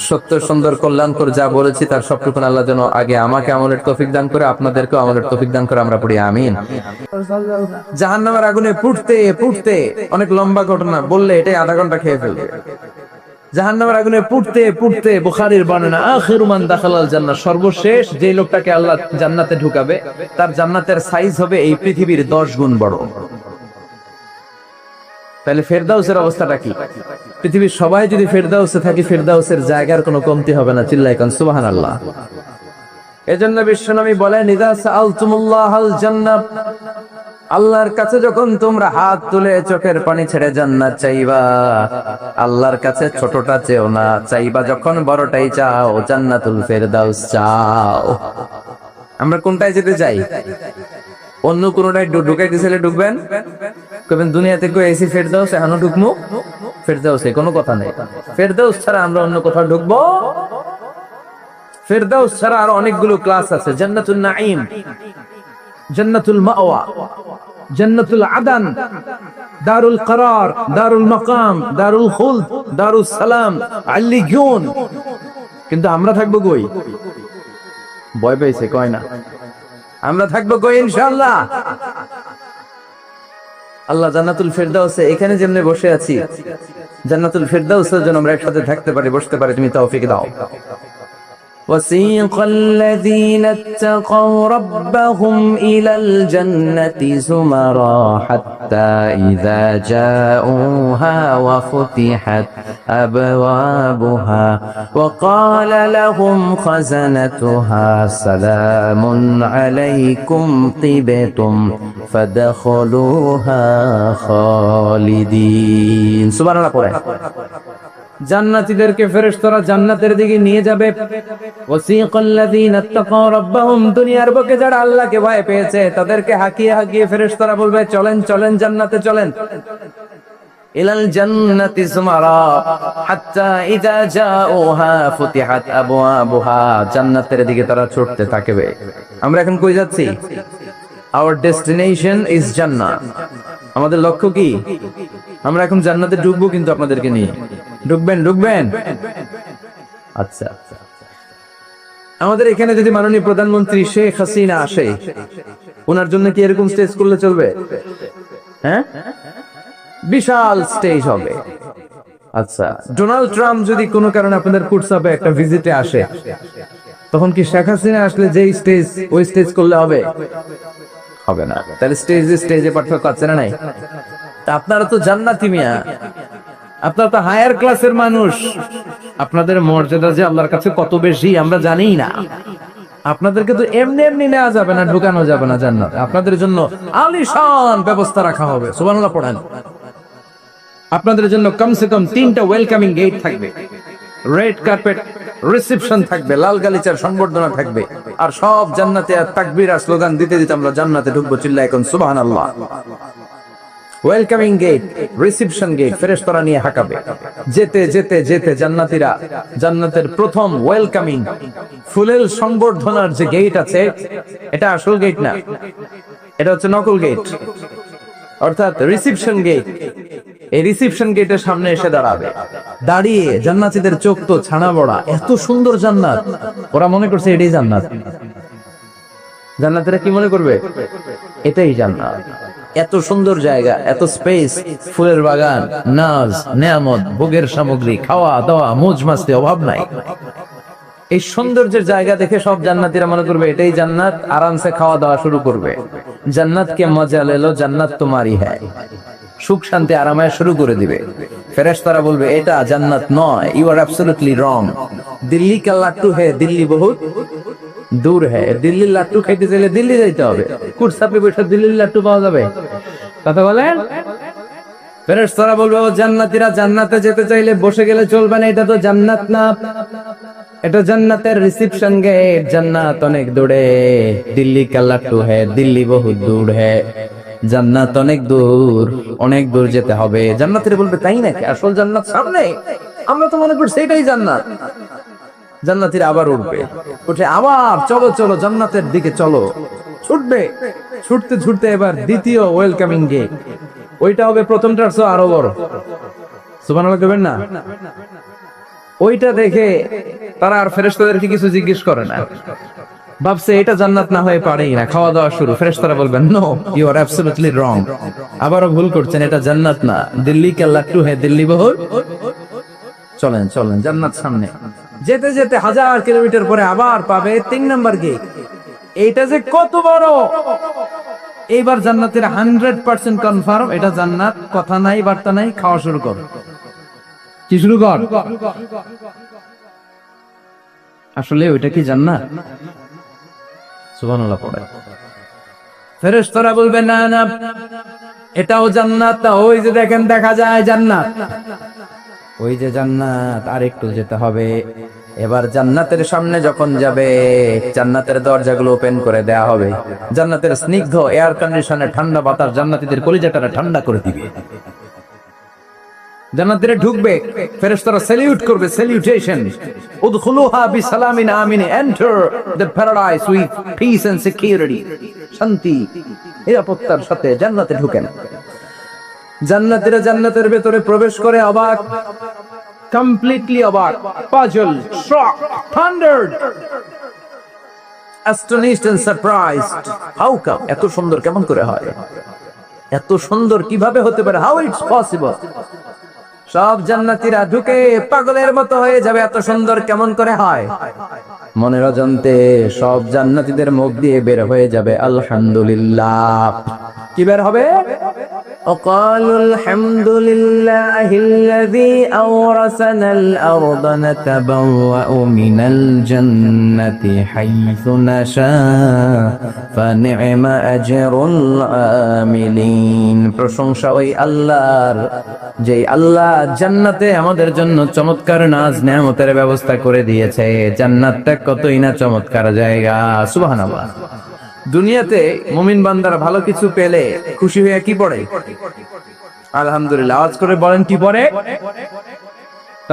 সত্য সুন্দর কল্যাণকর যা বলেছি তার সবটুকুন আল্লাহ যেন আগে আমাকে আমলের তৌফিক দান করে, আপনাদেরকেও আমলের তৌফিক দান করে। আমরা পড়ি আমিন। জাহান্নামের আগুনে পুড়তে পুড়তে, অনেক লম্বা ঘটনা, বললে এটাই আধা ঘন্টা খেয়ে ফেলবে। জাহান্নামের আগুনে পুড়তে পুড়তে, বুখারীর বর্ণনা, আখিরু মান দাখালাল জান্নাহ, সর্বশেষ যে লোকটাকে আল্লাহ জান্নাতে ঢুকাবে তার জান্নাতের সাইজ হবে এই পৃথিবীর 10 গুণ বড়। তাহলে ফেরদাউসের অবস্থাটা কি? পৃথিবীর সবাই যদি ফেরদাউসে থাকি, ফেরদাউসের জায়গার কোনো কমতি হবে না। চিল্লায় কোন সুবহানাল্লাহ। এজন্য বিশ্বনবী বলেন, ইযা সাআলতুমুল্লাহাল জান্নাহ, আল্লাহর কাছে যখন তোমরা হাত তুলে চোখের পানি ছেড়ে জান্নাত চাইবা, আল্লাহর কাছে ছোটটা চেও না, চাইবা যখন বড়টাই চাও, জান্নাতুল ফেরদাউস চাও। আমরা কোনটায় যেতে চাই? অন্য কোনটায় ঢুকাই দিছিলে ঢুকবেন, কবেন দুনিয়াতে কই এসি ফেরদাউস, এখনো ঢুকমু ফেরদাউসে, কোনো কথা নেই। ফেরদাউস ছাড়া আমরা অন্য কোথাও ঢুকবো? ফেরদাউস ছাড়া আরো অনেকগুলো ক্লাস আছে। জান্নাতুল নাঈম, জান্নাতুল মাওয়া, জান্নাতুল আদান, দারুল করার, দারুল মাকাম, দারুল খুলদ, দারুস সালাম, আল্লিয়ুন। কিন্তু আমরা থাকবো কই? ভয় পেয়েছে কয় না, আমরা থাকবো কই? ইনশাআল্লাহ আল্লাহ জান্নাতুল ফেরদাউসে, এখানে যেমনে বসে আছি, জান্নাতুল ফেরদাউসের জন্য আমরা একসাথে থাকতে পারি, বসতে পারি। তুমি তৌফিক দাও। وسيق الذين اتقوا ربهم إلى الجنة زمرا حتى إذا جاءوها وفتحت أبوابها وقال لهم خزنتها سلام عليكم طبتم فادخلوها خالدين। سبحان الله। জান্নাতীদেরকে ফেরেশতারা জান্নাতের দিকে নিয়ে যাবে। ওয়াসিকাল্লাযীনা ইত্তাকাউ রাব্বাহুম, দুনিয়ার বুকে যারা আল্লাহকে ভয় পেয়েছে তাদেরকে হাকিয়ে হাকিয়ে ফেরেশতারা বলবে, চলেন চলেন জান্নাতে চলেন। ইলাল জান্নাতি যুমারা হাত্তা ইযা জাউহা ফুতিহাত আবওয়াবুহা, জান্নাতের দিকে তারা ছুটতে থাকবে। আমরা এখন কই যাচ্ছি? আওয়ার ডেস্টিনেশন ইজ জান্নাত। আমাদের লক্ষ্য কি? আমরা এখন জান্নাতে ঢুকবো, কিন্তু আপনাদেরকে নিয়ে। ঢুকবেন? ঢুকবেন? আচ্ছা, আমাদের এখানে যদি মাননীয় প্রধানমন্ত্রী শেখ হাসিনা আসে, ওনার জন্য কি এরকম স্টেজ করলে চলবে? হ্যাঁ, বিশাল স্টেজ হবে। আচ্ছা, ডোনাল্ড ট্রাম্প যদি কোনো কারণে আপনাদের কুটসাবে একটা ভিজিটে আসে, তখন কি শেখ হাসিনা আসলে যে স্টেজ, ওই স্টেজ করলে হবে? হবে না। তাহলে স্টেজে পার্থক্য আছে না নাই? আপনারা তো জান্নাতি মিয়া, আপনারা তো হায়ার ক্লাসের মানুষ। আপনাদের মর্যাদা যে আল্লাহর কাছে কত বেশি আমরা জানিই না। আপনাদেরকে তো এমনি এমনি নেওয়া যাবে না, ঢুকানো যাবে না জান্নাতে। আপনাদের জন্য আলিশান ব্যবস্থা রাখা হবে। সুবহানাল্লাহ পড়েন। আপনাদের জন্য কমসে কম 3টা ওয়েলকামিং গেট থাকবে, রেড কার্পেট রিসেপশন থাকবে, লাল গালিচার সংবর্ধনা থাকবে, আর সব জান্নাতে আর তাকবীর আর স্লোগান দিতে দিতে আমরা জান্নাতে ঢুকবো। চিল্লায় এখন সুবহানাল্লাহ। ওয়েলকামিং গেট, রিসেপশন গেট ফেরেশতারা নিয়ে হাঁকাবে। যেতে যেতে যেতে জান্নাতীরা জান্নাতের প্রথম ওয়েলকামিং ফুলেল সংবর্ধনার যে গেট আছে, এটা আসল গেট না, এটা হচ্ছে নকল গেট, অর্থাৎ রিসেপশন গেট। এই রিসেপশন গেটের সামনে এসে দাঁড়াবে। দাঁড়িয়ে জান্নাতীদের চোখ তো ছানা বড়া, এত সুন্দর জান্নাত, ওরা মনে করছে এটাই জান্নাত। জান্নাতীরা কি মনে করবে? এটাই জান্নাত। এত সুন্দর জায়গা, এত স্পেস, ফুলের বাগান, নাজ নেয়ামত, ভোগের সামগ্রী, খাওয়া দাওয়া, মৌজ মাস্তি, অভাব নাই। এই সৌন্দর্যের জায়গা দেখে সব জান্নাতীরা মনে করবে এটাই জান্নাত, আরামসে খাওয়া দাওয়া শুরু করবে। জান্নাত কে মজা লেলো, জান্নাত তোমারই হ্যায়, সুখ শান্তি আরামায় শুরু করে দিবে। ফেরেশতারা বলবে এটা জান্নাত নয়, you are absolutely wrong. Delhi কা লাট্টু হে, দিল্লি বহুত দূর হ্যায়। দিল্লির লাট্টু খাইতে চাইলে দিল্লি যাইতে হবে, কুরসাপে বসে দিল্লির লাট্টু পাওয়া যাবে? কথা বলেন। ফেরেশতারা বলবে ও জান্নাতীরা, জান্নাতে যেতে চাইলে বসে গেলে চলবে না, এটা তো জান্নাত না, এটা জান্নাতের রিসেপশন গেট। জান্নাত অনেক দূরে, দিল্লি কা লাট্টু হে, দিল্লি বহুত দূর হে, জান্নাত অনেক দূর, অনেক দূর যেতে হবে। জান্নাতীরা বলবে তাই নাকি? আসল জান্নাত সামনে, আমরা তো মনে করছি এটাই জান্নাত। জান্নাতীরা আবার উঠবে, উঠে আবার চলো চলো জান্নাতের দিকে চলো, ছুটবে। ছুটতে ছুটতে এবার দ্বিতীয় ওয়েলকামিং গেট, ওইটা হবে প্রথমটার চেয়ে আরো বড়। সুবহানাল্লাহ কইবেন না? ওইটা দেখে তারা আর ফেরেশতাদেরকে কিছু জিজ্ঞেস করে না, ভাবছে এটা জান্নাত না হয়ে পারেই না, খাওয়া দাওয়া শুরু। ফেরেশতারা বলবেন no, you are absolutely wrong, আবারও ভুল করছেন, এটা জান্নাত না, দিল্লি কা লাট্টু হে, দিল্লি বহুত। চলেন চলেন, জান্নাত সামনে। যেতে যেতে 1000 কিলোমিটার পরে আবার পাবে 3 নাম্বার গেট। এইটা যে কত বড়! এইবার জান্নাতীরা 100% কনফার্ম এটা জান্নাত, কথা নাই বার্তা নাই, খাওয়া শুরু কর। কি শুরু কর? আসলে ওইটা কি জান্নাত? সুবহানাল্লাহ পড়ে। ফেরেশতারা বলবে না না, এটাও জান্নাত। ওই যে দেখেন, দেখা যায় জান্নাত, ওই যে জান্নাত, আর একটু যেতে হবে। এবার জান্নাতের সামনে যখন যাবে, জান্নাতের দরজাগুলো ওপেন করে দেয়া হবে। জান্নাতের স্নিগ্ধ এয়ার কন্ডিশনে ঠান্ডা বাতাস জান্নাতীদের কলিজাটারে ঠান্ডা করে দিবে। জান্নাতীরা ঢুকবে, ফেরেশতারা স্যালিউট করবে, স্যালুটেশন। উদখুলুহা বিসালামিন আমিন, enter the paradise with peace and security. শান্তি নিরাপত্তার সাথে জান্নাতে ঢুকেন। জান্নাতীরা জান্নাতের ভেতরে প্রবেশ করে অবাক, কমপ্লিটলি অবাক, puzzle, shock, thundered, astonished and surprised. How come? এত সুন্দর কেমন করে হয়? এত সুন্দর কিভাবে হতে পারে? How it's possible? সব জান্নাতীরা ঢুকে পাগলের মতো হয়ে যাবে, এত সুন্দর কেমন করে হয়? মনের অজান্তে সব জান্নাতীদের মুখ দিয়ে বের হয়ে যাবে আলহামদুলিল্লাহ। কি বের হবে? وقالوا الحمد لله الذي أورثنا الأرض نتبوأ من الجنة حيث نشاء فنعم أجر العاملين। প্রশংসা ওই আল্লাহর, যে আল্লাহ জান্নাতে আমাদের জন্য চমৎকার নাজ নেয়ামতের ব্যবস্থা করে দিয়েছে। জান্নাতটা কতই না চমৎকার জায়গা। সুবহানাল্লাহ। দুনিয়াতে মুমিন বান্দারা ভালো কিছু পেলে খুশি হয়ে কি পড়ে? আলহামদুলিল্লাহ। আওয়াজ করে বলেন কি পড়ে?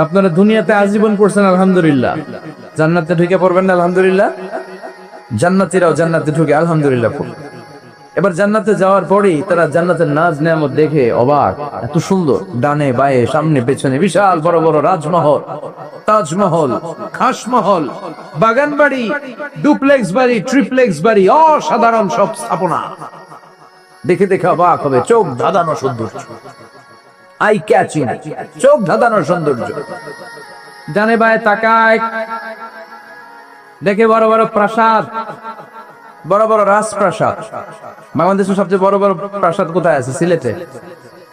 আপনারা দুনিয়াতে আজীবন পড়ছেন আলহামদুলিল্লাহ, জান্নাতে ঢুকে পড়বেন না আলহামদুলিল্লাহ? জান্নাতীরাও জান্নাতে ঢুকে আলহামদুলিল্লাহ পড়বে। এবার জান্নাতে যাওয়ার পরেই তারা জান্নাতের নাজ নেয়ামত দেখে অবাক, এত সুন্দর, ডানে বায়ে সামনে পেছনে বিশাল বড় বড় রাজমহল, তাজমহল, খাসমহল, বাগান বাড়ি, ডুপ্লেক্স বাড়ি, ট্রিপ্লেক্স বাড়ি, অসাধারণ সব স্থাপনা দেখে দেখে অবাক হবে। চোখ ধাঁধানো সৌন্দর্য, আই ক্যাচিং, চোখ ধাঁধানো সৌন্দর্য। ডানে বায়ে তাকায়, দেখে বড় বড় প্রাসাদ, বড় বড় রাজপ্রাসাদ। বাংলাদেশের সবচেয়ে বড় বড় প্রাসাদ কোথায় আছে? সিলেটে,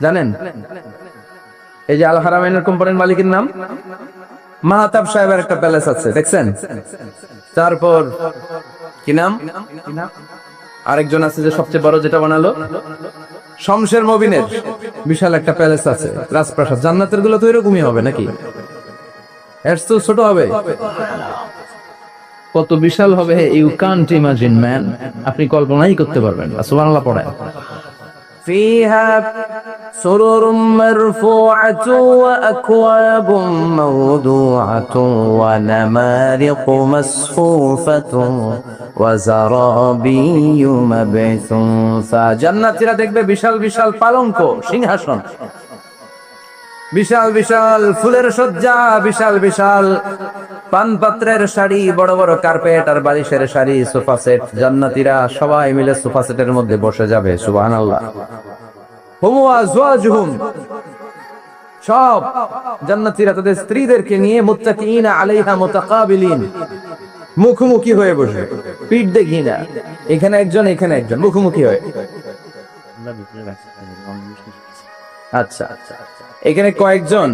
জানেন? এই যে আল হারামাইনের কোম্পানির মালিকের নাম মাহতাব সাহেবের একটা প্যালেস আছে, দেখছেন? তারপর কি নাম, আরেকজন আছে যে সবচেয়ে বড় যেটা বানালো, শমশের মবিনের বিশাল একটা প্যালেস আছে, রাজপ্রাসাদ। জান্নাতের গুলো তো এরকমই হবে নাকি? এর তো ছোট হবে, কত বিশাল হবে ইউ কান্ট ইমাজিন ম্যান, আপনি কল্পনাই করতে পারবেন না। সুবহানাল্লাহ পড়েন। فيها سرر مرفوعة وأكواب موضوعة ونمارق مصفوفة وزرابي مبثوثة। জান্নাতীরা দেখবে বিশাল বিশাল পালঙ্ক, সিংহাসন, বিশাল বিশাল ফুলের সজ্জা, বিশাল বিশাল পানপাত্রের শাড়ি, বড় বড় কার্পেট আর বালিশের শাড়ি, সোফা সেট। জান্নাতীরা সবাই মিলে সোফা সেটের মধ্যে বসে যাবে। সুবহানাল্লাহ। হুম ওয়া আজওয়াজুহুম, সব জান্নাতীরা তাদের স্ত্রীদেরকে নিয়ে মুত্তাকিনা আলাইহা মুতাকাবিলিন, মুখোমুখি হয়ে বসে, পিঠ দেখি না, এখানে একজন এখানে একজন, মুখোমুখি হয়ে। আচ্ছা, এখানে কয়েকজন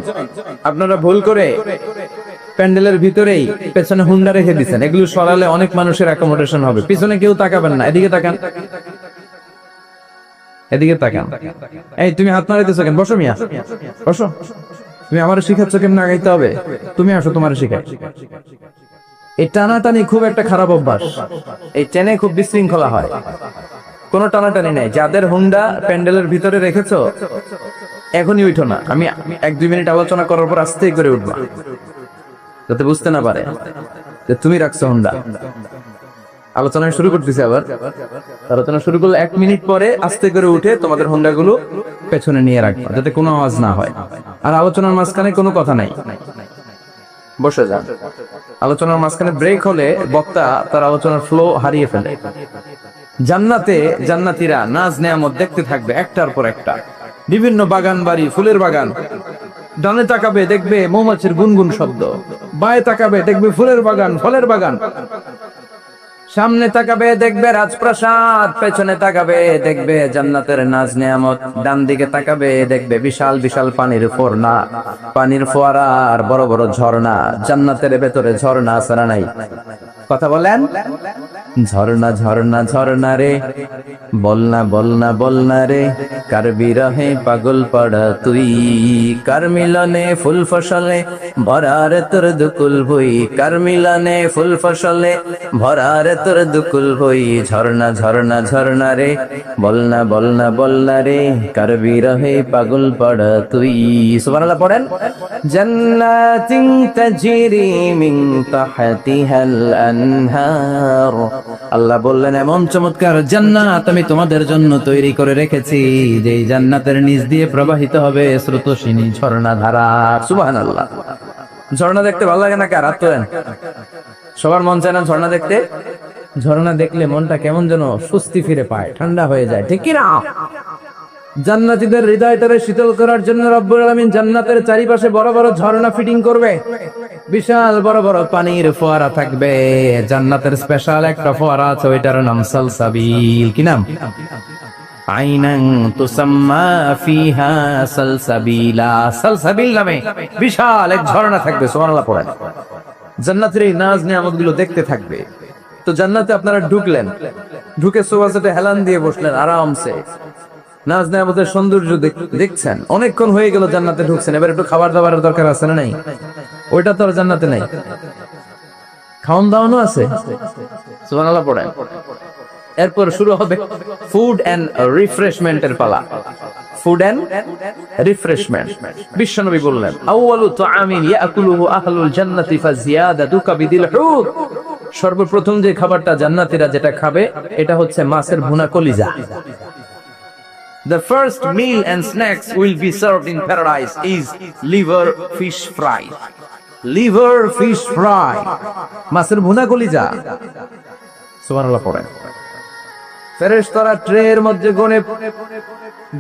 আপনারা ভুল করে প্যান্ডেলের ভিতরেই পেছনে হুন্ডা রেখে দিচ্ছেন, এগুলো সরালে অনেক মানুষের অ্যাকোমোডেশন হবে। পিছনে কেউ তাকাবেন না, এদিকে তাকান, এদিকে তাকান। এই তুমি হাত নাড়াইতেছো কেন? বসো মিয়া, বসো। তুমি আমার শিখাচ্ছ কেমন আগাইতে হবে? তুমি আসো, তোমার শিখাই। এই টানাটানি খুব একটা খারাপ অভ্যাস, এই টেনে খুব বিশৃঙ্খলা হয়। কোনো টানাটানি নাই। যাদের হুন্ডা প্যান্ডেলের ভিতরে রেখেছো এখনই উঠো না, আমি 1-2 মিনিট আলোচনা করার পর আস্তে করে উঠবা, যাতে বুঝতে না পারে যে তুমি রাখছো হুন্ডা। আলোচনা শুরু করতেছি, আবার আলোচনা শুরু করলে 1 মিনিট পরে আস্তে করে উঠে তোমাদের হুন্ডা গুলো পেছনে নিয়ে রাখবা, যাতে কোনো আওয়াজ না হয়। আর আলোচনার মাঝখানে কোনো কথা নাই, বসে যান। আলোচনার মাঝখানে ব্রেক হলে বক্তা তার আলোচনার ফ্লো হারিয়ে ফেলে। জান্নাতে জান্নাতীরা নাজ নেয়ামত দেখতে থাকবে একটার পর একটা, বিভিন্ন বাগান বাড়ি, ফুলের বাগান। ডানে তাকাবে দেখবে মৌমাছির গুনগুন শব্দ, বায়ে তাকাবে দেখবে ফুলের বাগান, ফলের বাগান। সামনে তাকাবে দেখবে রাজপ্রাসাদ, পেছনে তাকাবে দেখবে জান্নাতের নাজ নেয়ামত, ডান দিকে তাকাবে দেখবে বিশাল বিশাল পানির ফোয়ারা আর বড় বড় ঝর্ণা। জান্নাতের ভেতরে ঝর্ণা আছে না নাই? কথা বলেন। ঝর্ণা ঝর্ণা ঝর্ণা রে, বলনা বলনা বলনা রে, কার বিরহে পাগল পড়া তুই, কার মিলনে ফুল ফসলে ভরার তোর দুকুল ভুই, কার মিলনে ফুল ফসলে ভরার তোর দুকুল ভুই। ঝর্ণা ঝর্ণা ঝর্ণা রে, বলনা বলনা বলনা রে, কার বিরহে পাগল পড়া তুই। সুবহানাল্লাহ পড়েন। জান্নাতিন তাজরি মিন তাহতিহাল আনহার, আল্লাহ বললেন এমন চমৎকার জান্নাত আমি তোমাদের জন্য তৈরি করে রেখেছি, যে জান্নাতের নিচ দিয়ে প্রবাহিত হবে স্রোতস্বিনী ঝর্ণা ধারা। সুবহানাল্লাহ। ঝর্ণা দেখতে ভালো লাগে না কার? হাত তোলেন। সবার মন চায় না ঝর্ণা দেখতে? ঝর্ণা দেখলে মনটা কেমন যেন স্বস্তি ফিরে পায়, ঠান্ডা হয়ে যায়, ঠিক কি না? জান্নাতীদের হৃদয়টারে শীতল করার জন্য রব্বুল আলামিন জান্নাতের চারিপাশে বড় বড় ঝর্ণা ফিটিং করবে, বিশাল বড় বড় পানির ফোয়ারা থাকবে। জান্নাতের স্পেশাল একটা ফোয়ারা আছে, ওইটার নাম সালসাবিল। কি নাম? আইনান তুসাম্মা ফিহা সালসাবিলা, সালসাবিল নামে বিশাল এক ঝর্ণা থাকবে। সুবহানাল্লাহ পড়েন। জান্নাতের এই নাজ নিয়ামতগুলো দেখতে থাকবে। তো জান্নাতে আপনারা ঢুকলেন, ঢুকে সোফা সেটে হেলান দিয়ে বসলেন আরামসে, নাজ নেয়ামতের সৌন্দর্য দেখছেন। অনেকক্ষণ হয়ে গেল জান্নাতে ঢুকছেন, এবার একটু খাবার দাবারের দরকার আছে না নাই? ওইটা তো আর জান্নাতে নাই। খাওয়ান দাওয়ানো আছে। সুবহানাল্লাহ পড়েন। এরপর শুরু হবে ফুড এন্ড রিফ্রেশমেন্টের পালা। Food and refreshment. বিশ্বনবী বললেন, আউয়ালু তুআমিন ইয়াকুলুহু আহলুল জান্নাতি ফাজিয়াদাতু কাবিদিল হুত, সর্বপ্রথম যে খাবারটা জান্নাতীরা যেটা খাবে এটা হচ্ছে মাছের ভুনা কলিজা। The first meal and snacks will be served in paradise is liver fish fry. Liver fish fry, মাছের ভুনা কলিজা। সুবহানাল্লাহ পড়েন। ফেরেশতারা ট্রের মধ্যে গনে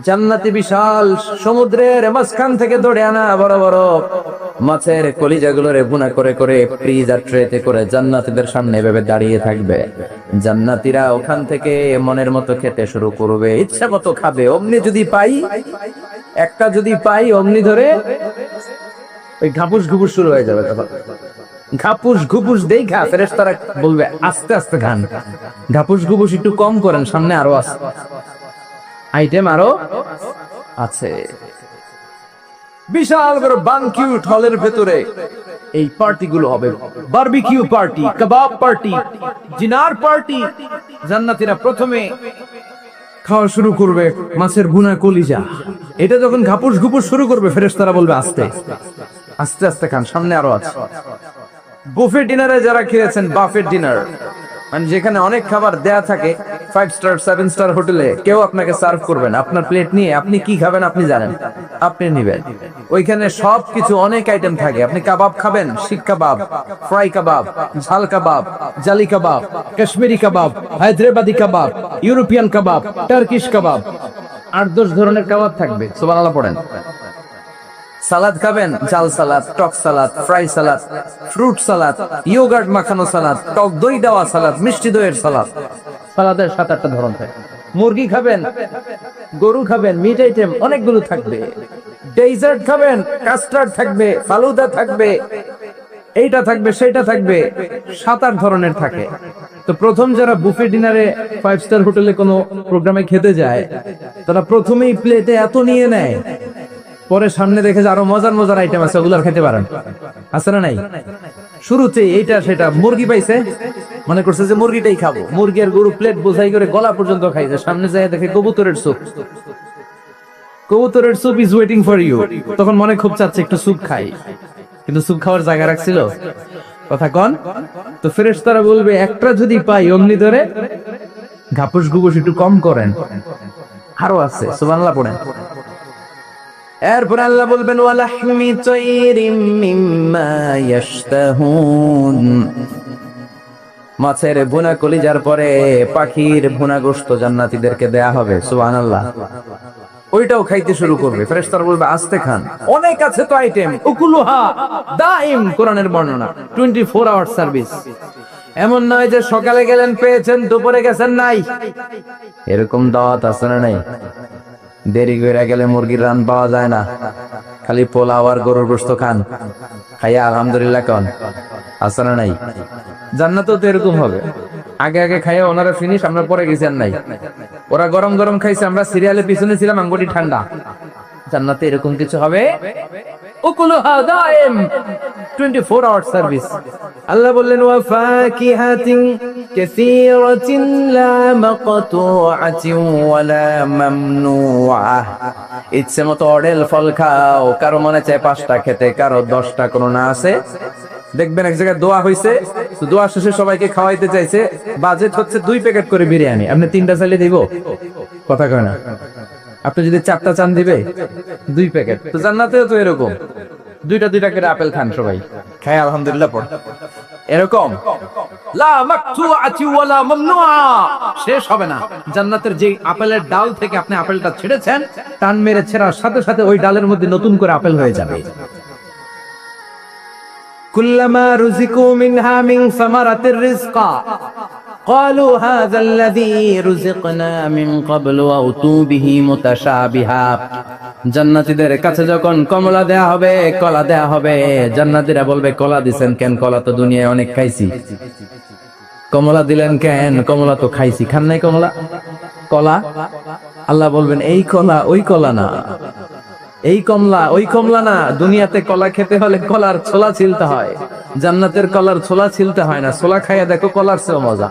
জান্নাতি বিশাল সমুদ্রের মাঝখান থেকে ধরে আনা বড় বড় মাছের কলিজাগুলোরে ভুনা করে করে ফ্রিজ আর ট্রেতে করে জান্নাতীদের সামনে এভাবে দাঁড়িয়ে থাকবে। জান্নাতীরা ওখান থেকে মনের মতো খেতে শুরু করবে, ইচ্ছা মতো খাবে। অমনি যদি পাই, একটা যদি পাই অমনি ধরে ওই ঘাপুস ঘুপুস শুরু হয়ে যাবে তখন। ঘাপুস ঘুপুস দেখা ফেরেশতারা বলবে আস্তে আস্তে খান, ঘাপুস ঘুপুস একটু কম করেন, সামনে আরো আছে আইটেম, আরো আছে। বিশাল বড় বানকিউট হলের ভেতরে এই পার্টি গুলো হবে, বারবিকিউ পার্টি, কাবাব পার্টি, ডিনার পার্টি। জান্নাতীরা প্রথমে খাওয়া শুরু করবে মাছের ভুনা কলিজা। এটা যখন ঘাপুস ঘুপুস শুরু করবে ফেরেশতারা বলবে আস্তে আস্তে আস্তে খান, সামনে আরো আছে। বুফে ডিনারে যারা খেয়েছেন, বাফেট ডিনার মানে যেখানে অনেক খাবার দেয়া থাকে, 5 স্টার 7 স্টার হোটেলে কেউ আপনাকে সার্ভ করবেন, আপনার প্লেট নিয়ে আপনি কি খাবেন আপনি জানেন, আপনি নিবেন। ওইখানে সবকিছু অনেক আইটেম থাকে। আপনি কাবাব খাবেন, শিক কাবাব, ফ্রাই কাবাব, ঝাল কাবাব, জালি কাবাব, কাশ্মীরি কাবাব, হায়দ্রাবাদি কাবাব, ইউরোপিয়ান কাবাব, টার্কিশ কাবাব, 8-10 ধরনের কাবাব থাকবে। সুবহানাল্লাহ পড়েন। সালাদ খাবেন, জাল সালাদ, টক salad, fry salad, fruit salad, yogurt মাখানো সালাদ, টক দই দেওয়া সালাদ, মিষ্টি দইয়ের সালাদ। সালাদের 7-8টা ধরন থাকে। মুরগি খাবেন, গরু খাবেন, মিট আইটেম অনেকগুলো থাকবে। ডেজার্ট খাবেন, কাস্টার্ড থাকবে, ফালুদা থাকবে, এইটা থাকবে সেটা থাকবে, 7-8 ধরনের থাকে। তো প্রথম যারা বুফে ডিনারে 5 স্টার হোটেলে কোনো প্রোগ্রামে খেতে যায়, তারা প্রথমেই প্লেটে এত নিয়ে নেয়, পরে সামনে দেখে যে আরো মজার মজার আইটেম আছে, ওগুলো আর খেতে পারেন, আছে না নাই? শুরুতে এইটা সেটা মুরগি পাইছে, মনে করছে যে মুরগিটাই খাবো, মুরগি আর গরু প্লেট বোঝাই করে গলা পর্যন্ত খাইছে, সামনে যায় দেখে কবুতরের স্যুপ, কবুতরের soup is waiting for you. তখন মনে খুব চাচ্ছে একটু স্যুপ খাই, কিন্তু স্যুপ খাওয়ার জায়গা রাখছিল, কথা কন। তো ফেরেশতারা বলবে একটা যদি পাই অমনি ধরে ঘাপুস ঘুপুস একটু কম করেন, আরো আছে। সুবহানাল্লাহ পড়েন। এরপর আল্লাহ বলবেন ওয়ালাহমি তাইরিম মিম্মা ইয়াশতাহুন, মাছের ভুনা কলিজার পরে পাখির ভুনা গোশত জান্নাতীদেরকে দেয়া হবে। সুবহানাল্লাহ। ওইটাও খাইতে শুরু করবে, ফেরেশতারা বলবে আস্তে খান, অনেক আছে তো আইটেম, উকুলুহা দাইম, কোরআনের বর্ণনা 24 আওয়ার সার্ভিস। এমন নয় যে সকালে গেলেন পেয়েছেন, দুপুরে গেছেন নাই, এরকম দাওয়াত আছে না নাই? দেরি করে গেলে মুরগির রান পাওয়া যায় না, খালি পোলাও আর গরুর গোশত খান, খাইয়া আলহামদুলিল্লাহ কন, আছে না নাই? জান্নাতেও তো এরকম হবে, আগে আগে খাইয়া ওনারা ফিনিশ, আমরা পরে গেছেন নাই। ওরা গরম গরম খাইছে, আমরা সিরিয়ালে পিছনে ছিলাম, আঙ্গুটি ঠান্ডা। জান্নাতে এরকম কিছু হবে, উকুলুহা দাইম, 24 আওয়ার সার্ভিস। আল্লাহ বললেন ওয়া ফাকিহাতিন কাসীরাতিন লা মাকতুআতিন ওয়া লা মামনুআহ, ইচ্ছে মতো অডেল ফল খাও, কারো মনে চায় 5টা খেতে, কারো 10টা, কোনো না আছে। দেখবেন এক জায়গায় দোয়া হইছে, তো দোয়া শেষে সবাইকে খাওয়াইতে চাইছে, বাজেট হচ্ছে 2 প্যাকেট করে বিরিয়ানি, আপনি 3টা চাইলে দিব, কথা কয় না? আপনি যদি 4টা চান দিবে 2 প্যাকেট। তো জান্নাতেও তো এরকম 2টা করে আপেল খান সবাই, খায় আলহামদুলিল্লাহ পড়। এরকম লা মাকতুআতি ওয়ালা মামনুআ, শেষ হবে না। জান্নাতের যে আপেলের ডাল থেকে আপনি আপেলটা ছেড়েছেন, টান মেরে ছেড়ার সাথে সাথে ওই ডালের মধ্যে নতুন করে আপেল হয়ে যাবে। কুল্লামা রুজিকু মিনহা মিন সামারাতির রিজকা قالوا هذا الذي رزقنا من قبل وأتوا به متشابها, জান্নাতীদের কাছে যখন কমলা দেয়া হবে, কলা দেয়া হবে, জান্নাতীরা বলবে কলা দিবেন কেন, কলা তো দুনিয়ায় অনেক খাইছি। কমলা দিলেন কেন, কমলা তো খাইছি, খান নাই কমলা? কলা, আল্লাহ বলবেন এই কলা ওই কলা না, এই কমলা ওই কমলা না। দুনিয়াতে কলা খেতে হলে কলার ছোলা ছিলতে হয়, জান্নাতের কলার ছোলা ছিলতে হয় না। ছোলা খাইয়া দেখো, কলার চেয়ে মজা।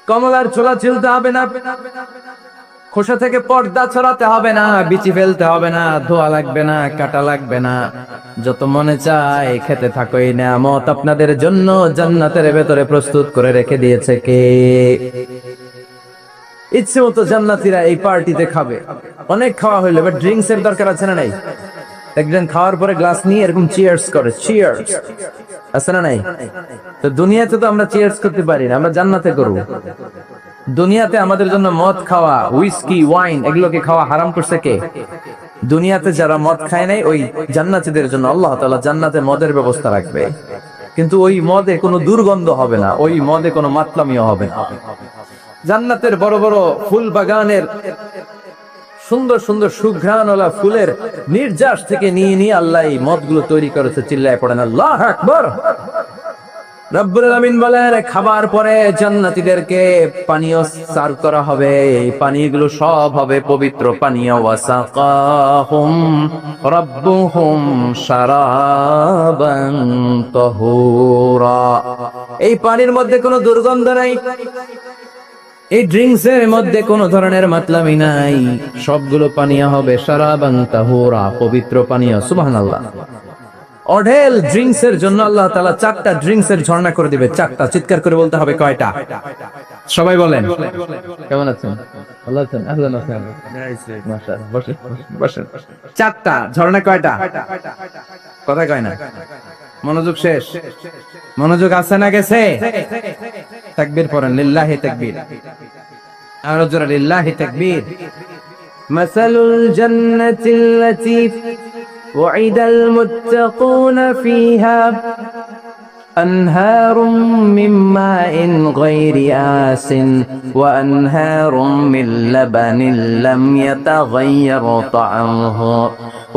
কমলার ছোলা ছিলতে হবে না, খোসা থেকে পর্দা ছড়াতে হবে না, বিচি ফেলতে হবে না, ধোয়া লাগবে না, কাটা লাগবে না, যত মনে চায় খেতে থাকো। এই নিয়ামত আপনাদের জন্য জান্নাতের ভেতরে প্রস্তুত করে রেখে দিয়েছে কে? ইচ্ছে মতো জান্নাতীরা এই পার্টিতে খাবে। অনেক খাওয়া হইলো, এবার ড্রিঙ্কস এর দরকার আছে না নাই? একজন খাওয়ার পরে গ্লাস নিয়ে এরকম চিয়ার্স করে, চিয়ার্স, আছে না নাই? তো দুনিয়াতে তো আমরা চিয়ার্স করতে পারি না, আমরা জান্নাতে করব। দুনিয়াতে আমাদের জন্য মদ খাওয়া, হুইস্কি, ওয়াইন, এগুলোকে খাওয়া হারাম করছে কে? দুনিয়াতে যারা মদ খায় নাই, ওই জান্নাতীদের জন্য আল্লাহ তাআলা জান্নাতে মদের ব্যবস্থা রাখবে, কিন্তু ওই মদে কোনো দুর্গন্ধ হবে না, ওই মদে কোনো মাতলামিও হবে না। জান্নাতের বড় বড় ফুল বাগানের সুন্দর সুন্দর সুঘ্রাণওয়ালা ফুলের নির্যাস থেকে নিয়ে নিয়ে আল্লাহ এই মদগুলো তৈরি করেছে। চিল্লায় পড়েন আল্লাহু আকবার। রব্বুল আলামিন বলেন, খাবার পরে জান্নাতীদেরকে পানীয় সার্ভ করা হবে। এই পানীয়গুলো সব হবে পবিত্র পানীয়। ওয়াসাকাহুম রাব্বুহুম শারাবান তাহুরা। এই পানির মধ্যে কোনো দুর্গন্ধ নাই, এই ড্রিঙ্কস এর মধ্যে কোনো ধরনের মাতলামি নাই। সবগুলো পানীয় হবে শারাবান তাহুরা, পবিত্র পানীয়। সুবহানাল্লাহ। অঢেল ড্রিঙ্কস এর জন্য আল্লাহ তাআলা 4টা ড্রিঙ্কস এর ঝর্ণা করে দিবে। 4টা, চিৎকার করে বলতে হবে কয়টা? সবাই বলেন। কেমন আছেন? ভালো আছেন? আহলান ওয়াসাহলান। মাশাআল্লাহ। বসেন বসেন। 4টা ঝর্ণা কয়টা? কথা কয় না। মনোযোগ শেষ। মনোযোগ আছে না গেছে? তাকবীর পড়েন, লিল্লাহি তাকবীর। আর জোরে লিল্লাহি তাকবীর। মাসালুল জান্নাতিল্লাতী وعد المتقون فيها أنهار من ماء غير آسن وأنهار من لبن لم يتغير طعمه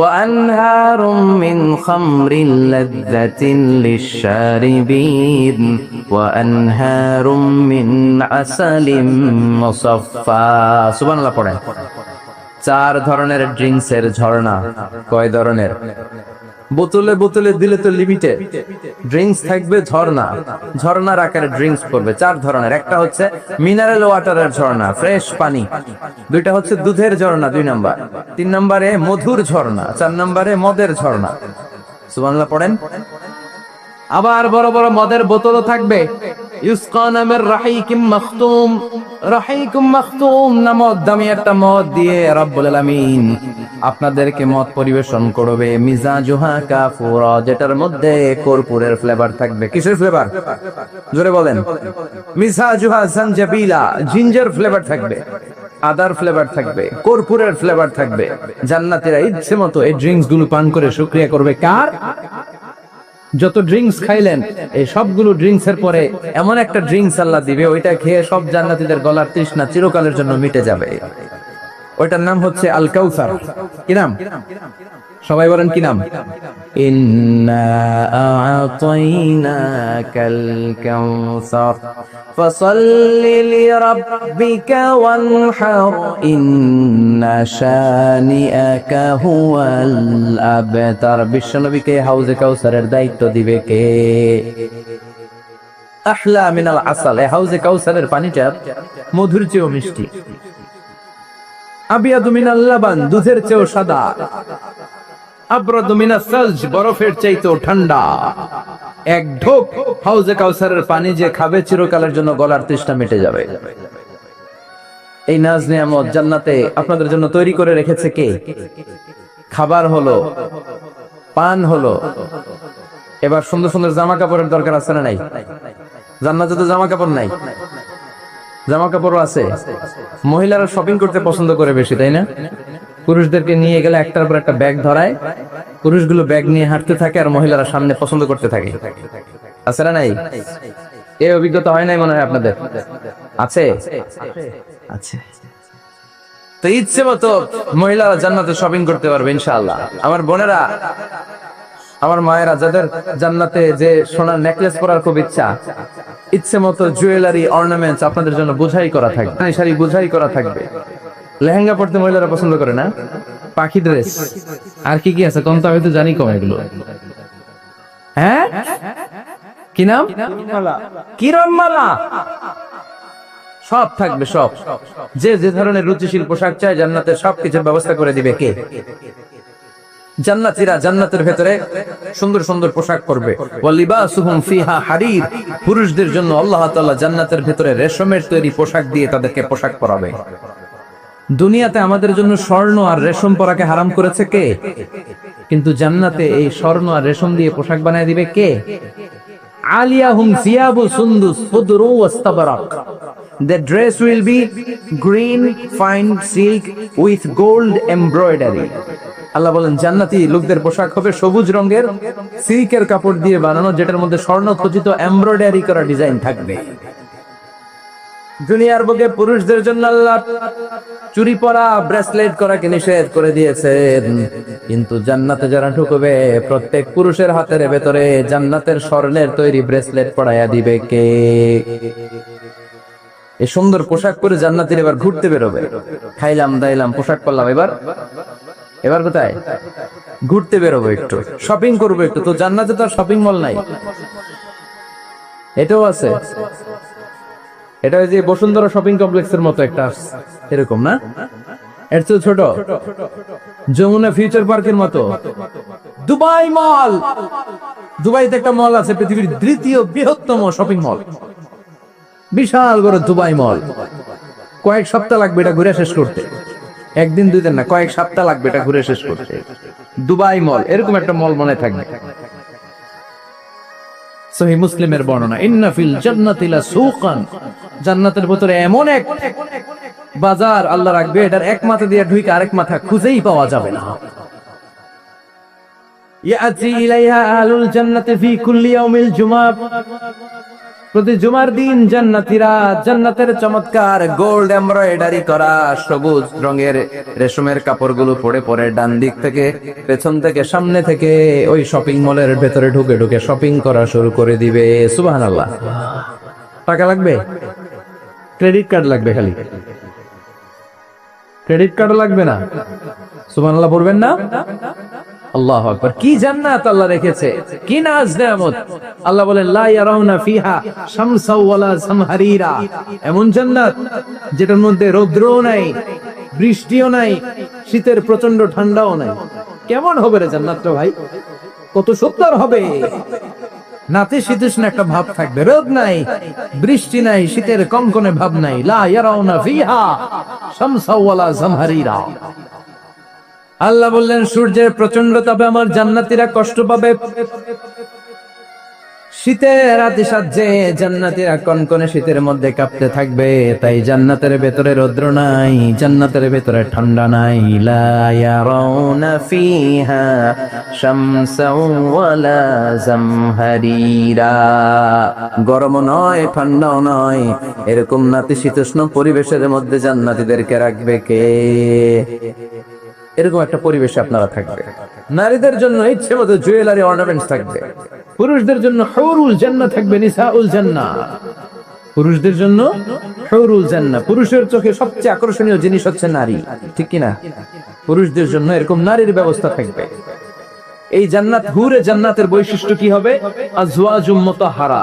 وأنهار من خمر لذة للشاربين وأنهار من عسل مصفى سبحان الله পড়েন। 4 ধরনের ড্রিঙ্কস এর ঝর্ণা। কয় ধরনের? বোতলে বোতলে দিলে তো লিমিটেড। ড্রিঙ্কস থাকবে ঝর্ণা, ঝর্ণার আকারে ড্রিঙ্কস করবে। 4 ধরনের। একটা হচ্ছে মিনারেল ওয়াটারের ঝর্ণা, ফ্রেশ পানি। 2টা হচ্ছে দুধের ঝর্ণা 2 নাম্বার। 3 নম্বরে মধুর ঝর্ণা। 4 নম্বরে মদের ঝর্ণা। সুবহানাল্লাহ পড়েন। আবার বড় বড় মদের বোতলও থাকবে। ইউসকা নামের রাহিকুম মাখতুম। রাহিকুম মাখতুম নামক দামি একটা মদ দিয়ে রব্বুল আলামিন আপনাদেরকে মদ পরিবেশন করবে। মিজাজুহা কাফুরা, যেটার মধ্যে কর্পূরের ফ্লেভার থাকবে। কিসের ফ্লেভার? জোরে বলেন। মিজাজুহা জানজাবিলা, জিঞ্জার ফ্লেভার থাকবে, আদার ফ্লেভার থাকবে, কর্পূরের ফ্লেভার থাকবে। জান্নাতীরা ইচ্ছে মতো এই ড্রিঙ্কস গুলো পান করে শুকরিয়া করবে কার? যত ড্রিঙ্কস খাইলেন এই সবগুলো ড্রিঙ্কস এর পরে এমন একটা ড্রিঙ্কস আল্লাহ দিবে, ওইটা খেয়ে সব জান্নাতীদের গলার তৃষ্ণা চিরকালের জন্য মিটে যাবে। ওইটার নাম হচ্ছে আল কাউসার। কি নাম? সবাই বলেন কি নাম? ইন্না আ'তাইনাকাল কাউসার ফাসাল্লি লিরাব্বিকা ওয়ানহার ইন্না শানিআকা হুয়াল আবতার। বিশ্বনবীকে হাউজে কাউসারের দায়িত্ব দিবে কে? আহলা মিনাল আসাল। এই হাউজে কাউসারের পানিটা মধুর চেয়েও মিষ্টি। আবিয়াদু মিনাল লাবান, দুধের চেয়েও সাদা। আবরাদু মিনাস সালজ, বরফের চাইতেও ঠান্ডা। এক ঢোক হাউজে কাউসারের পানি যে খাবে চিরকালের জন্য গলার তৃষ্ণা মিটে যাবে। এই নাজ নিয়ামত জান্নাতে আপনাদের জন্য তৈরি করে রেখেছে কে? খাবার হলো, পান হলো। এবার সুন্দর সুন্দর জামা কাপড়ের দরকার আছে না নাই? জান্নাতে তো জামা কাপড় নাই, জামা কাপড় আছে। মহিলারা শপিং করতে পছন্দ করে বেশি, তাই না? পুরুষদেরকে নিয়ে গেলে একটার পর একটা ব্যাগ ধরায়, পুরুষগুলো ব্যাগ নিয়ে হাঁটতে থাকে আর মহিলারা সামনে পছন্দ করতে থাকে। আছে না নাই? এই অভিজ্ঞতা হয় নাই মনে হয় আপনাদের? আছে? আছে। তো ইচ্ছে মতো মহিলারা জান্নাতে শপিং করতে পারবে ইনশাআল্লাহ। আমার বোনেরা, আমার মায়েরা, যাদের জান্নাতে যে সোনার নেকলেস পরার খুব ইচ্ছা, ইচ্ছে মতো জুয়েলারি অর্নামেন্টস আপনাদের জন্য বোঝাই করা থাকবে, শাড়ি বোঝাই করা থাকবে। লেহেঙ্গা পড়তে মহিলারা পছন্দ করে না? পাখি ড্রেস আর কি কি আছে কম? তো আমি তো জানি কম এগুলো। হ্যাঁ, কি নাম? কিরণমালা। সব থাকবে, সব। যে যে ধরনের রুচিশীল পোশাক চায় জান্নাতে সবকিছুর ব্যবস্থা করে দিবে কে? জান্নাতীরা জান্নাতের ভেতরে সুন্দর সুন্দর পোশাক পরবে। ওয়ালিবাসুহুম ফিহা হারির, পুরুষদের জন্য আল্লাহ তাআলা জান্নাতের ভেতরে রেশমের তৈরি পোশাক দিয়ে তাদেরকে পোশাক পরাবে। দুনিয়াতে আমাদের জন্য স্বর্ণ আর রেশম পরাকে হারাম করেছে কে? কিন্তু জান্নাতে এই স্বর্ণ আর রেশম দিয়ে পোশাক বানায় দিবে কে? আলিয়াহুম সিয়াবু সুন্দুস খুদরু ওয়াস্তাবরাক। The dress will be green fine silk with gold embroidery. আল্লাহ বলেন জান্নাতি লোকদের পোশাক হবে সবুজ রঙের সিল্কের কাপড় দিয়ে বানানো, যেটার মধ্যে স্বর্ণ খচিত এমব্রয়ডারি করা ডিজাইন থাকবে। দুনিয়ার বুকে পুরুষদের জন্য আল্লাহ চুরি পরা ব্রেসলেট করাকে নিষেধ করে দিয়েছেন, কিন্তু জান্নাতে যারা ঢুকবে প্রত্যেক পুরুষের হাতের ভেতরে জান্নাতের স্বর্ণের তৈরি ব্রেসলেট পরাইয়া দিবে কে? এই সুন্দর পোশাক পরে জান্নাতীরা এবার ঘুরতে বেরোবে। খাইলাম দাইলাম পোশাক পরলাম, এবার এবার কোথায়? ঘুরতে বেরোবো, একটু শপিং করবো একটু। তো জান্নাতে তো আর শপিং মল নাই, এটাও আছে। এটা ওই যে বসুন্ধরা শপিং কমপ্লেক্সের মতো একটা এরকম না, এর চেয়ে ছোট, যমুনা ফিউচার পার্কের মতো। দুবাই মল, দুবাইতে একটা মল আছে, পৃথিবীর দ্বিতীয় বৃহত্তম শপিং মল, বিশাল বড় দুবাই মল। কয়েক সপ্তাহ লাগবে এটা ঘুরে শেষ করতে, একদিন দুই দিন না, কয়েক সপ্তাহ লাগবে এটা ঘুরে শেষ করতে। দুবাই মল, এরকম একটা মল মনে থাকবে। সহিহ মুসলিমের বর্ণনা, ইন্না ফিল জান্নাতি লাসুকান, জান্নাতের ভিতরে এমন এক বাজার আল্লাহ রাখবে, এটার এক মাথা দিয়ে ঢুকে আরেক মাথা খুঁজেই পাওয়া যাবে না। ইয়াতি ইলাইহা আহলুল জান্নাতি ফি কুল্লি ইয়াউমিল জুমআহ, প্রতি জুমার দিন জান্নাতীরা জান্নাতের চমৎকার গোল্ড এমব্রয়ডারি করা সবুজ রঙের রেশমের কাপড়গুলো পরে পরে ডান দিক থেকে, পেছন থেকে, সামনে থেকে ওই শপিং মলের ভেতরে ঢুকে ঢুকে শপিং করা শুরু করে দিবে। সুবহানাল্লাহ। টাকা লাগবে? ক্রেডিট কার্ড লাগবে, খালি ক্রেডিট কার্ড লাগবে না। সুবহানাল্লাহ পড়বেন না? আল্লাহু আকবার। কি জান্নাত আল্লাহ রেখেছে, কি নাজ নেয়ামত। আল্লাহ বলেন লা ইয়ারাউনা ফিহা শামসা ওয়ালা জামহারিরা, এমন জান্নাত যেটার মধ্যে রৌদ্রও নাই, বৃষ্টিও নাই, শীতের প্রচন্ড ঠান্ডাও নাই। কেমন হবে রে জান্নাতটা ভাই, কত সুন্দর হবে। নাতিশীতোষ্ণ একটা ভাব থাকবে, রোদ নাই, বৃষ্টি নাই, শীতের কনকনে ভাব নাই। লা ইয়ারাউনা ফিহা শামসা ওয়ালা জামহারিরা। আল্লাহ বললেন সূর্যের প্রচন্ড তাপে আমার জান্নাতীরা কষ্ট পাবে, শীতের আতিশয্যে জান্নাতীরা কনকনে শীতের মধ্যে কাঁপতে থাকবে। তাই জান্নাতের ভেতরে রৌদ্র নাই, জান্নাতের ভেতরে ঠান্ডা নাই। লা ইয়ারাউনা ফিহা শামসাও ওয়ালা জামহারিরা, গরমও নয় ঠান্ডাও নয়, এরকম নাতিশীতোষ্ণ পরিবেশের মধ্যে জান্নাতীদেরকে রাখবে কে? এরকম একটা পরিবেশে আপনারা থাকবে। নারীদের জন্য ইচ্ছে মতো জুয়েলারি অর্নামেন্টস থাকবে, পুরুষদের জন্য হুরুল জান্নাহ থাকবে, নিসাউল জান্নাহ। পুরুষদের জন্য হুরুল জান্নাহ, পুরুষের চোখে সবচেয়ে আকর্ষণীয় জিনিস হচ্ছে নারী, ঠিক কি না? পুরুষদের জন্য এরকম নারীর ব্যবস্থা থাকবে। এই জান্নাত, হুরে জান্নাতের বৈশিষ্ট্য কি হবে? আজওয়াজুম মুতাহহারা,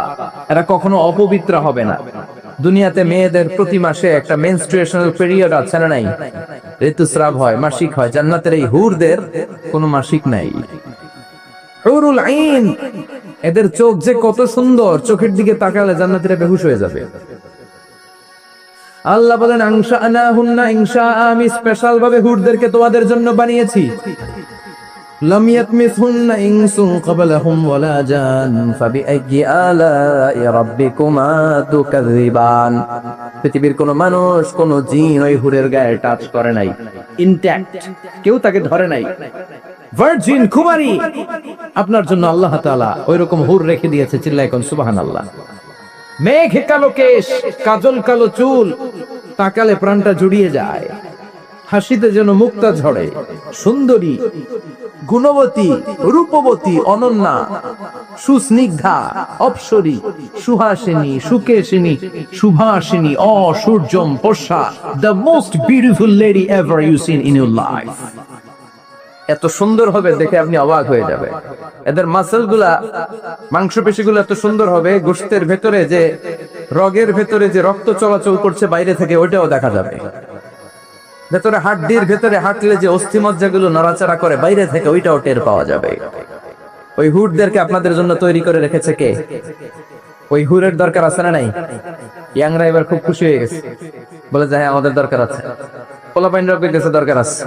এরা কখনো অপবিত্র হবে না। দুনিয়াতে মেয়েদের প্রতি মাসে একটা মেনস্ট্রুয়েশনাল পিরিয়ড আছে না নাই, ঋতুস্রাব হয়, মাসিক হয়। জান্নাতের এই হুরদের কোনো মাসিক নাই। হুরুল আইন, এদের চোখ যে কত সুন্দর, চোখের দিকে তাকালে জান্নাতীরা বেহুশ হয়ে যাবে। আল্লাহ বলেন আনশাআনাহুন্না ইনশা, আমি স্পেশাল ভাবে হুরদেরকে তোমাদের জন্য বানিয়েছি। লাম ইয়াতমিসহুন্না ইনসুন ক্বাবলাহুম ওয়ালা জান ফাবিআইয়ি আলা'i রাব্বিকুমা তুকাযিবান, পৃথিবীর কোন মানুষ, কোন জিন ওই হুরের গায়ে টাচ করে নাই, ইনট্যাক্ট, কেউ তাকে ধরে নাই। ভার্জিন কুমারী, আপনার জন্য আল্লাহ তাআলা ওইরকম হুর রেখে দিয়েছে। চিল্লায় কোন সুবহানাল্লাহ। মেঘ কালো কেশ, কাজল কালো চুল, তাকালে প্রাণটা জুড়িয়ে যায়, হাসিতে যেন মুক্তা ঝরে, সুন্দরী, গুণবতী, রূপবতী, অনন্যা, সুস্নিগ্ধা, অপ্সরী, সুহাসিনী, সুকেশিনী, সুভাষিনী, অসূর্যম পোষা, the most beautiful lady ever you seen in your life. এত সুন্দর হবে দেখে আপনি অবাক হয়ে যাবে। এদের মাসল গুলা, মাংসপেশি গুলো এত সুন্দর হবে, গোশতের ভেতরে যে রগের ভেতরে যে রক্ত চলাচল করছে বাইরে থেকে, ওইটাও দেখা যাবে। ভেতরে হাড্ডির ভেতরে হাঁটলে যে অস্থিমজ্জা গুলো নড়াচড়া করে বাইরে থেকে, ওইটাও টের পাওয়া যাবে। ওই হুরদেরকে আপনাদের জন্য তৈরি করে রেখেছে কে? ওই হুরের দরকার আছে না নাই? ইয়াংরা এবার খুব খুশি হয়ে গেছে, বলে যে হ্যাঁ আমাদের দরকার আছে, পোলাপাইনরা কাছে দরকার আছে।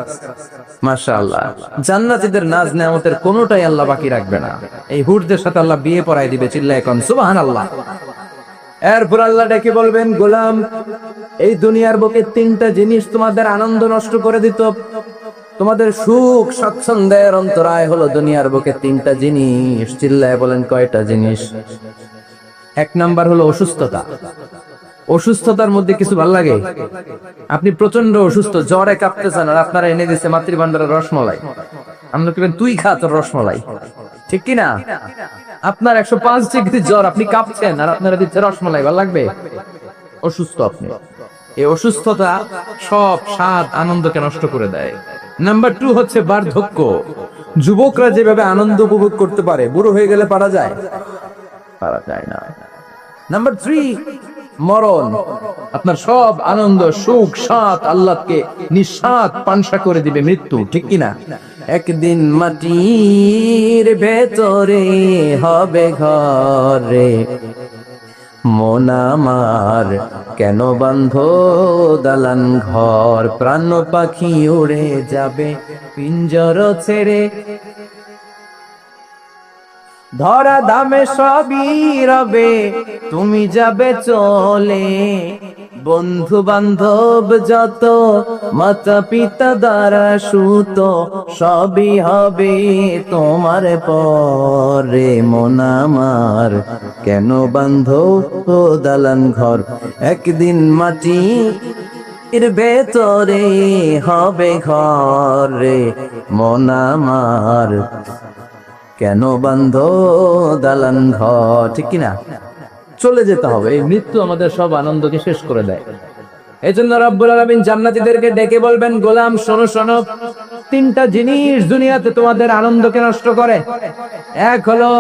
মাশাআল্লাহ, জান্নাতীদের নাজ নেয়ামতের কোনোটাই আল্লাহ বাকি রাখবে না। এই হুরদের সাথে আল্লাহ বিয়ে পড়াই দিবে। চিল্লায় কোন সুবহানাল্লাহ। এরপর আল্লাহ ডেকে বলবেন, গোলাম, এই দুনিয়ার বুকে তিনটা জিনিস তোমাদের আনন্দ নষ্ট করে দিত, তোমাদের সুখ স্বাচ্ছন্দ্যের অন্তরায় হলো দুনিয়ার বুকে তিনটা জিনিস। চিল্লায় বলেন কয়টা জিনিস? এক নাম্বার হলো অসুস্থতা। অসুস্থতার মধ্যে কিছু ভালো লাগে? আপনি প্রচন্ড অসুস্থ, জ্বরে কাঁপতেছেন, আর আপনারা এনে দিচ্ছে মাতৃভান্ডারের রসমালাই, আমরা কি তুই খা তোর রসমালাই, ঠিক কিনা? আপনার 105 ডিগ্রি জ্বর, আপনি কাঁপছেন, আর আপনারা দিচ্ছে রসমালাই, ভালো লাগবে? অসুস্থ আপনি। এই অসুস্থতা সব স্বাদ আনন্দকে নষ্ট করে দেয়। নাম্বার 2 হচ্ছে বার্ধক্য। যুবকরা যেভাবে আনন্দ উপভোগ করতে পারে, বুড়ো হয়ে গেলে পারা যায়? পারা যায় না। নাম্বার 3 মরণ। আপনার সব আনন্দ, সুখ, স্বাদ আল্লাহকে নিঃস্বাদ পানসা করে দিবে মৃত্যু, ঠিক কিনা? একদিন মাটির ভেতরে হবে ঘরে, মন আমার কেন বান্ধ দালান ঘর, প্রাণ পাখি উড়ে যাবে পিঞ্জর ছেড়ে, ধরা দামে সবই রবে তুমি যাবে চলে, বন্ধু বান্ধব যত মাতা পিতা দ্বারা সুত সবই হবে তোমার পরে, মন আমার কেন বান্ধ দালান ঘর, একদিন মাটি এর ভেতরে হবে ঘরে, মন আমার কেন বান্ধ দালান ঘর, ঠিক কিনা? চলে যেতে হবে। এই মৃত্যু আমাদের সব আনন্দকে শেষ করে দেয়। এই জন্য রব্বুল আলামিন জান্নাতীদেরকে ডেকে বলবেন, গোলাম শোনো শোনো, 3টা জিনিস দুনিয়াতে তোমাদের আনন্দকে নষ্ট করে। 1 হলো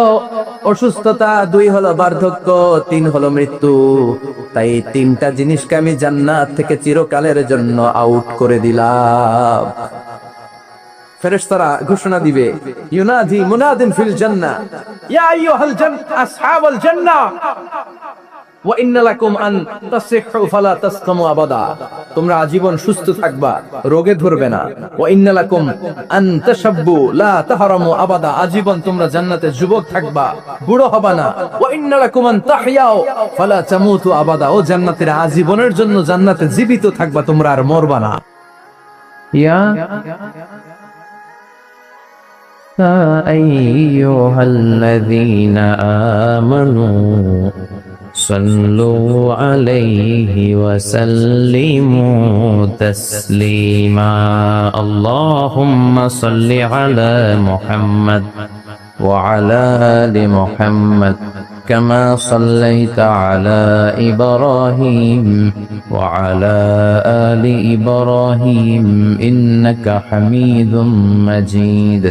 অসুস্থতা, 2 হলো বার্ধক্য, 3 হলো মৃত্যু। তাই 3টা জিনিসকে আমি জান্নাত থেকে চিরকালের জন্য আউট করে দিলাম। ফেরেশতারা ঘোষণা দিবে, ইউনাদি মুনাদিন ফিল জান্নাহ, ইয়া আইয়ুহাল আসহাবাল জান্নাহ ওয়া ইন্না লাকুম আন তাসিহু ফালা তাসকামু আবাদা, তোমরা আজীবন সুস্থ থাকবা, রোগে ধরবে না। ওয়া ইন্না লাকুম আন তাশাব্বু লা তাহরামু আবাদা, আজীবন তোমরা জান্নাতে যুবক থাকবা, বুড়ো হবা না। ওয়া ইন্না লাকুম আন তাহইয়াও ফালা তামুতু আবাদা, ও জান্নাতীরা আজীবনের জন্য জান্নাতে জীবিত থাকবা, তোমরা আর মরবা না। ইয়া أيها الذين آمنوا صلوا عليه وسلموا تسليما اللهم صل على محمد وعلى آل محمد كما صليت على إبراهيم وعلى آل إبراهيم إنك حميد مجيد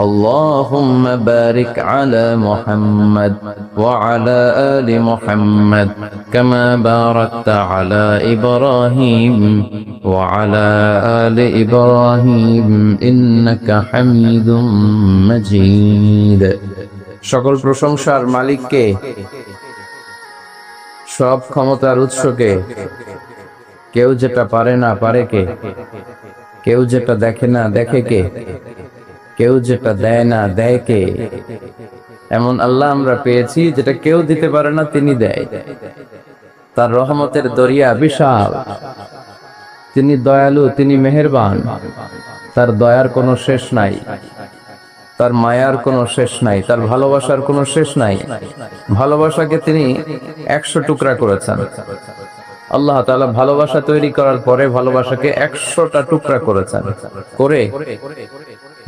اللهم بارك على محمد وعلى آل محمد كما باركت على إبراهيم وعلى آل إبراهيم إنك حميد مجيد সকল প্রশংসার মালিককে, সব ক্ষমতার উৎসকে, কেউ যেটা পারে না পারে কে, কেউ যেটা দেখে না দেখে কে, কেউ যেটা দেয় না দেয় কে। এমন আল্লাহ আমরা পেয়েছি যেটা কেউ দিতে পারে না, তিনি দেয়। তার রহমতের দরিয়া বিশাল, তিনি দয়ালু, তিনি মেহেরবান, তার দয়ার কোনো শেষ নাই, তার মায়ার কোনো শেষ নাই, তার ভালোবাসার কোনো শেষ নাই। ভালোবাসাকে তিনি 100 টুকরা করেছেন। আল্লাহ তাআলা ভালোবাসা তৈরি করার পরে ভালোবাসাকে 100টা টুকরা করেছেন, করে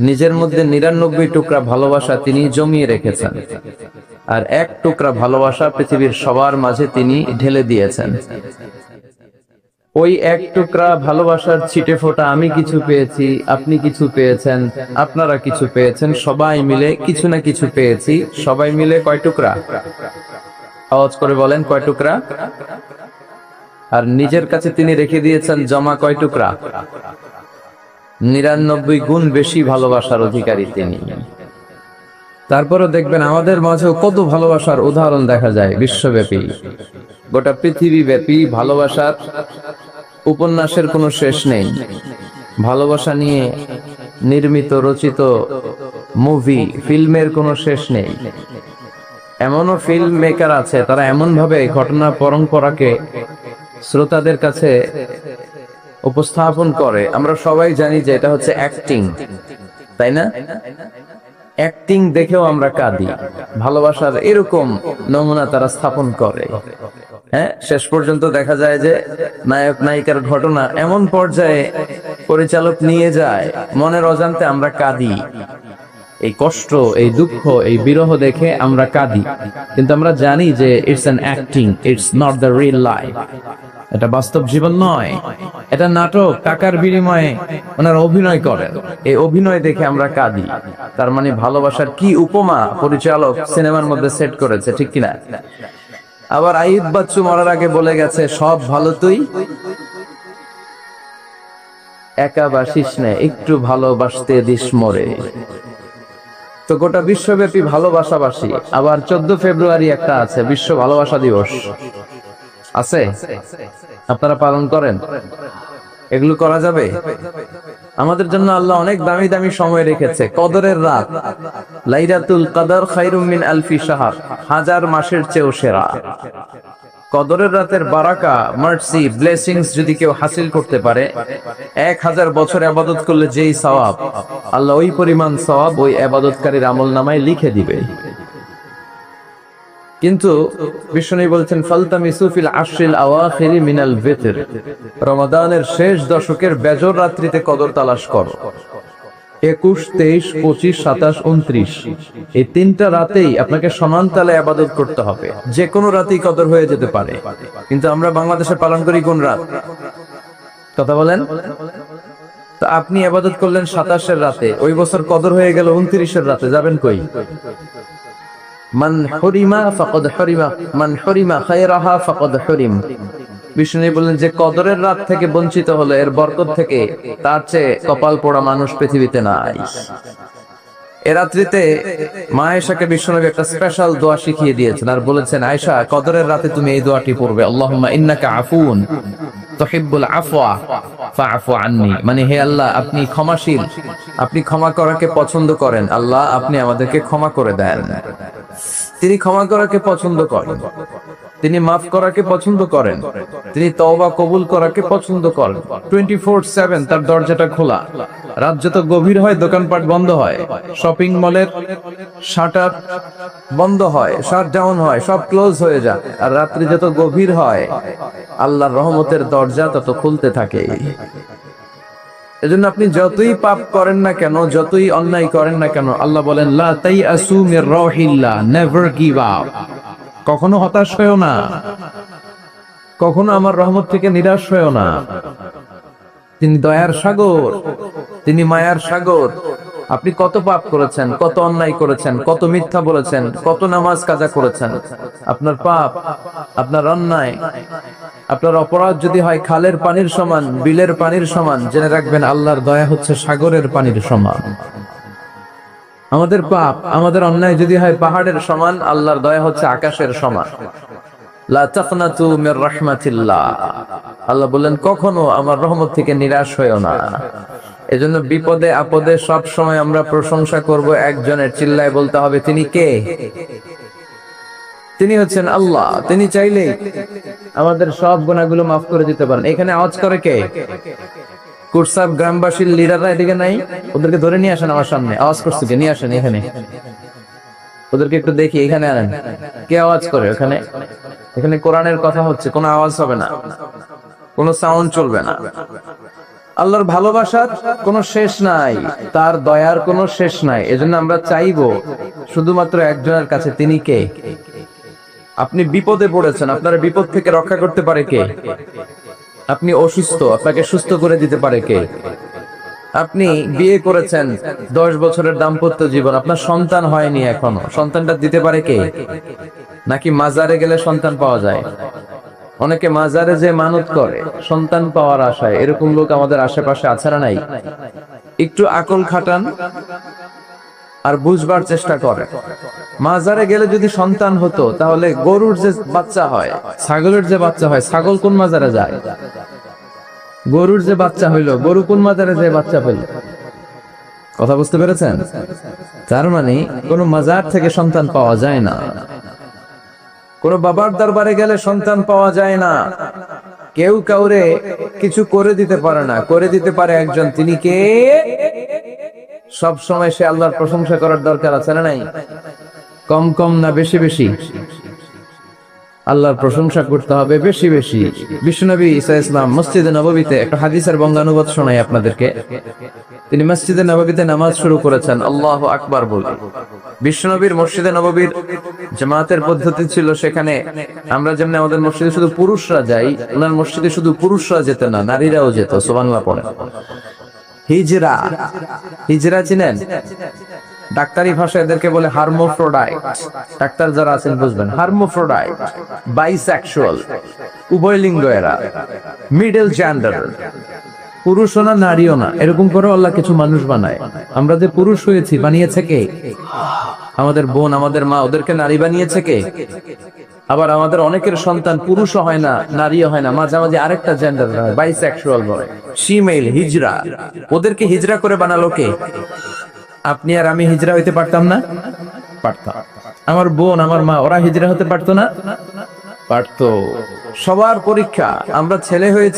নিজের মধ্যে 99 টুকরা ভালোবাসা তিনি জমিয়ে রেখেছেন, আর 1 টুকরা ভালোবাসা পৃথিবীর সবার মাঝে তিনি ঢেলে দিয়েছেন। ওই 1 টুকরা ভালোবাসার ছিটে ফোঁটা আমি কিছু পেয়েছি, আপনি কিছু পেয়েছেন, আপনারা কিছু পেয়েছেন, সবাই মিলে কিছু না কিছু পেয়েছি। সবাই মিলে কয় টুকরা? আওয়াজ করে বলেন, কয় টুকরা? আর নিজের কাছে তিনি রেখে দিয়েছেন জমা কয় টুকরা? 99 গুণ বেশি ভালোবাসার অধিকারী তিনি। তারপরে দেখবেন আমাদের মাঝেও কত ভালোবাসার উদাহরণ দেখা যায় বিশ্বব্যাপী, গোটা পৃথিবী ব্যাপী ভালোবাসার উপন্যাসের কোনো শেষ নেই। ভালোবাসা নিয়ে নির্মিত রচিত মুভি, ফিল্মের কোনো শেষ নেই। এমনও ফিল্ম মেকার আছে, তারা এমন ভাবে ঘটনা পরম্পরাকে শ্রোতাদের কাছে উপস্থাপন করে, আমরা সবাই জানি যে এটা হচ্ছে অ্যাক্টিং, তাই না? অ্যাক্টিং দেখেও আমরা কাঁদি। ভালোবাসার এরকম নমুনা তারা স্থাপন করে। হ্যাঁ, শেষ পর্যন্ত দেখা যায় যে নায়ক নায়িকার ঘটনা এমন পর্যায়ে পরিচালক নিয়ে যায়, মনের অজান্তে আমরা কাঁদি। এই কষ্ট, এই দুঃখ, এই বিরহ দেখে আমরা কাঁদি, কিন্তু আমরা জানি যে it's an acting, it's not the real life. এটা বাস্তব জীবন নয়, এটা নাটক, টাকার বিনিময়ে ওনারা অভিনয় করেন। এই অভিনয় দেখে আমরা কাঁদি। তার মানে ভালোবাসার কি উপমা পরিচালক সিনেমার মধ্যে সেট করেছে, ঠিক কিনা? আবার আইয়ুব বাচ্চু মরার আগে বলে গেছে, সব ভালো তুই একা বাসিস না, একটু ভালোবাসতে দিস মরে। তো গোটা বিশ্বব্যাপী ভালোবাসাবাসী। আবার 14 ফেব্রুয়ারি একটা আছে, বিশ্ব ভালোবাসা দিবস আছে, আপনারা পালন করেন? এগুলো করা যাবে? আমাদের জন্য আল্লাহ অনেক দামি দামি সময় রেখেছে। কদরের রাত, লাইলাতুল কদর খায়রুম মিন আলফি শাহর, হাজার মাসের চেয়েও সেরা। কদরের রাতের বারাকা, মার্সি, ব্লেসিংস যদি কেউ হাসিল করতে পারে, 1000 বছর ইবাদত করলে যেই সওয়াব, আল্লাহ ওই পরিমাণ সওয়াব ওই ইবাদতকারীর আমলনামায় লিখে দিবে। কিন্তু বিষ্ণু বলছেন, ফালতামিসু ফিল আশরিল আওয়াখিরি মিনাল ভিতর, রমাদানের শেষ দশকের বেজর রাত্রিতে কদর তালাশ করো। 21, 23, 25, 27, 29 এই 3টা রাতেই আপনাকে সমান তালে ইবাদত করতে হবে। যে কোনো রাতেই কদর হয়ে যেতে পারে, কিন্তু আমরা বাংলাদেশে পালন করি কোন রাত? কথা বলেন। তো আপনি ইবাদত করলেন 27-এর রাতে, ওই বছর কদর হয়ে গেল 29-এর রাতে, যাবেন কই? মান হুরিমা ফাকাদ হুরিমা, মান হুরিমা খায়রাহা ফাকাদ হুরিম। বিষ্ণু বললেন, যে কদরের রাত থেকে বঞ্চিত হলো, এর বরকত থেকে তার চেয়ে কপাল পোড়া মানুষ পৃথিবীতে নাই। এ রাত্রিতে মা আয়েশাকে বিশ্বনবী একটা স্পেশাল দোয়া শিখিয়ে দিয়েছেন, আর বলেছেন, আয়েশা, কদরের রাতে তুমি এই দোয়াটি পড়বে, আল্লাহুম্মা ইন্নাকা আফুন তুহিব্বুল আফওয়া ফাআফু আন্নি। মানে, হে আল্লাহ, আপনি ক্ষমাশীল, আপনি ক্ষমা করাকে পছন্দ করেন, আল্লাহ আপনি আমাদেরকে ক্ষমা করে দেন। তিনি ক্ষমা করাকে পছন্দ করেন, তিনি মাফ করাকে পছন্দ করেন, তিনি তওবা কবুল করাকে পছন্দ করেন। 24/7 তার দরজাটা খোলা। রাত যত গভীর হয় দোকানপাট বন্ধ হয়, শপিং মলের শাটার বন্ধ হয়, শাট ডাউন হয়, সব ক্লোজ হয়ে যায়। আর রাত্রি যত গভীর হয় আল্লাহর রহমতের দরজা তত খুলতে থাকে। এজন্য আপনি যতই পাপ করেন না কেন, যতই অন্যায় করেন না কেন, আল্লাহ বলেন, লা তাইআসু মির রাহিল্লাহ, নেভার গিভ আপ। কখনো হতাশ হয়েও না, কখনো আমার রহমত থেকে নিরাশ হয়েও না। তিনি দয়ার সাগর, তিনি মায়ার সাগর। আপনি কত পাপ করেছেন, কত অন্যায় করেছেন, কত মিথ্যা বলেছেন, কত নামাজ কাজা করেছেন, আপনার পাপ, আপনার অন্যায়, আপনার অপরাধ যদি হয় খালের পানির সমান, বিলের পানির সমান, জেনে রাখবেন আল্লাহর দয়া হচ্ছে সাগরের পানির সমান। আমাদের পাপ, আমাদের অন্যায় যদি হয় পাহাড়ের সমান, আল্লাহর দয়া হচ্ছে আকাশের সমান। লা তাকনাতু মির রাহমাতিল্লাহ, আল্লাহ বলেন, কখনো আমার রহমত থেকে নিরাশ হয়েও না। এজন্য বিপদে আপদে সব সময় আমরা প্রশংসা করব একজনের, চিল্লায় বলতে হবে, তিনি কে? তিনি হচ্ছেন আল্লাহ। তিনি চাইলেই আমাদের সব গুনাহগুলো মাফ করে দিতে পারেন। এখানে আওয়াজ করে কে? কুরসাব গ্রামবাসীর লিডাররা এদিকে নাই? ওদেরকে ধরে নিয়ে আসেন আমার সামনে। আওয়াজ করছে কে? নিয়ে আসেন এখানে, ওদেরকে একটু দেখি। এখানে আনেন। কে আওয়াজ করে ওখানে? এখানে কোরআনের কথা হচ্ছে, কোনো আওয়াজ হবে না, কোনো সাউন্ড চলবে না। আল্লাহর ভালোবাসার কোনো শেষ নাই, তার দয়ার কোনো শেষ নাই। এজন্য আমরা চাইবো শুধুমাত্র একজনের কাছে, তিনি কে? আপনি বিপদে পড়েছেন, আপনার বিপদ থেকে রক্ষা করতে পারে কে? আপনি অসুস্থ, আপনাকে সুস্থ করে দিতে পারে কে? আপনি বিয়ে করেছেন, 10 বছরের দাম্পত্য জীবন, আপনার সন্তান হয়নি এখনো, সন্তানটা দিতে পারে কে? নাকি মাজারে গেলে সন্তান পাওয়া যায়? অনেকে মাজারে যে মানত করে সন্তান পাওয়ার আশায়, এরকম লোক আমাদের আশেপাশে আছে না নাই? একটু আকল খাটান আর বুঝবার চেষ্টা করেন। মাজারে গেলে যদি সন্তান হতো, তাহলে গরুর যে বাচ্চা হয়, ছাগলের যে বাচ্চা হয়, ছাগল কোন মাজারে যায়? গরুর যে বাচ্চা হইলো, গরু কোন মাজারে যে বাচ্চা পেল? কথা বুঝতে পেরেছেন? তার মানে কোন মাজার থেকে সন্তান পাওয়া যায় না, কোন বাবার দরবারে গেলে সন্তান পাওয়া যায় না। কেউ কাউরে কিছু করে দিতে পারে না, করে দিতে পারে একজন, তিনি কে? সব সময় সে আল্লাহর প্রশংসা করার দরকার আছে না নাই? কম কম না বেশি বেশি? আল্লাহর প্রশংসা করতে হবে বেশি বেশি। বিশ্বনবী ঈসা ইসলাম মসজিদে নববীতে একটা হাদিসের বঙ্গানুবাদ শোনাই আপনাদেরকে। তিনি মসজিদে নববীতে নামাজ শুরু করেছেন আল্লাহু আকবার বলে। বিশ্বনবীর মসজিদে নববীর জামাতের পদ্ধতি ছিল, সেখানে আমরা যেমন আমাদের মসজিদে শুধু পুরুষরা যাই, ওনার মসজিদে শুধু পুরুষরা যেত না, নারীরাও যেত। সুবহানাল্লাহ পড়ে। হিজরা, হিজরা চিনেন? ডাক্তারি ভাষায় এদেরকে বলে হার্মোফ্রোডাইট। ডাক্তার যারা আছেন বুঝবেন, হার্মোফ্রোডাইট, বাইসেক্সুয়াল, উভয়লিঙ্গ এরা, মিডল জেন্ডার, পুরুষও না নারীও না, এরকম করে আল্লাহ কিছু মানুষ বানায়। আমরা যে পুরুষ হয়েছি বানিয়েছে কে? আমাদের বোন, আমাদের মা, ওদেরকে নারী বানিয়েছে কে? আবার আমাদের অনেকের সন্তান পুরুষও হয় না, নারীও হয় না, মাঝামাঝি আরেকটা জেন্ডার হয়, বাইসেক্সুয়াল বলে, ফিমেল, হিজরা। ওদেরকে হিজরা করে বানালো কে? আপনি আর আমি হিজরা হইতে পারতাম না? পারতাম। আমার বোন, আমার মা, ওরা হিজরা হতে পারতো না? পারতো। সবার পরীক্ষা, আমরা ছেলে হয়েছে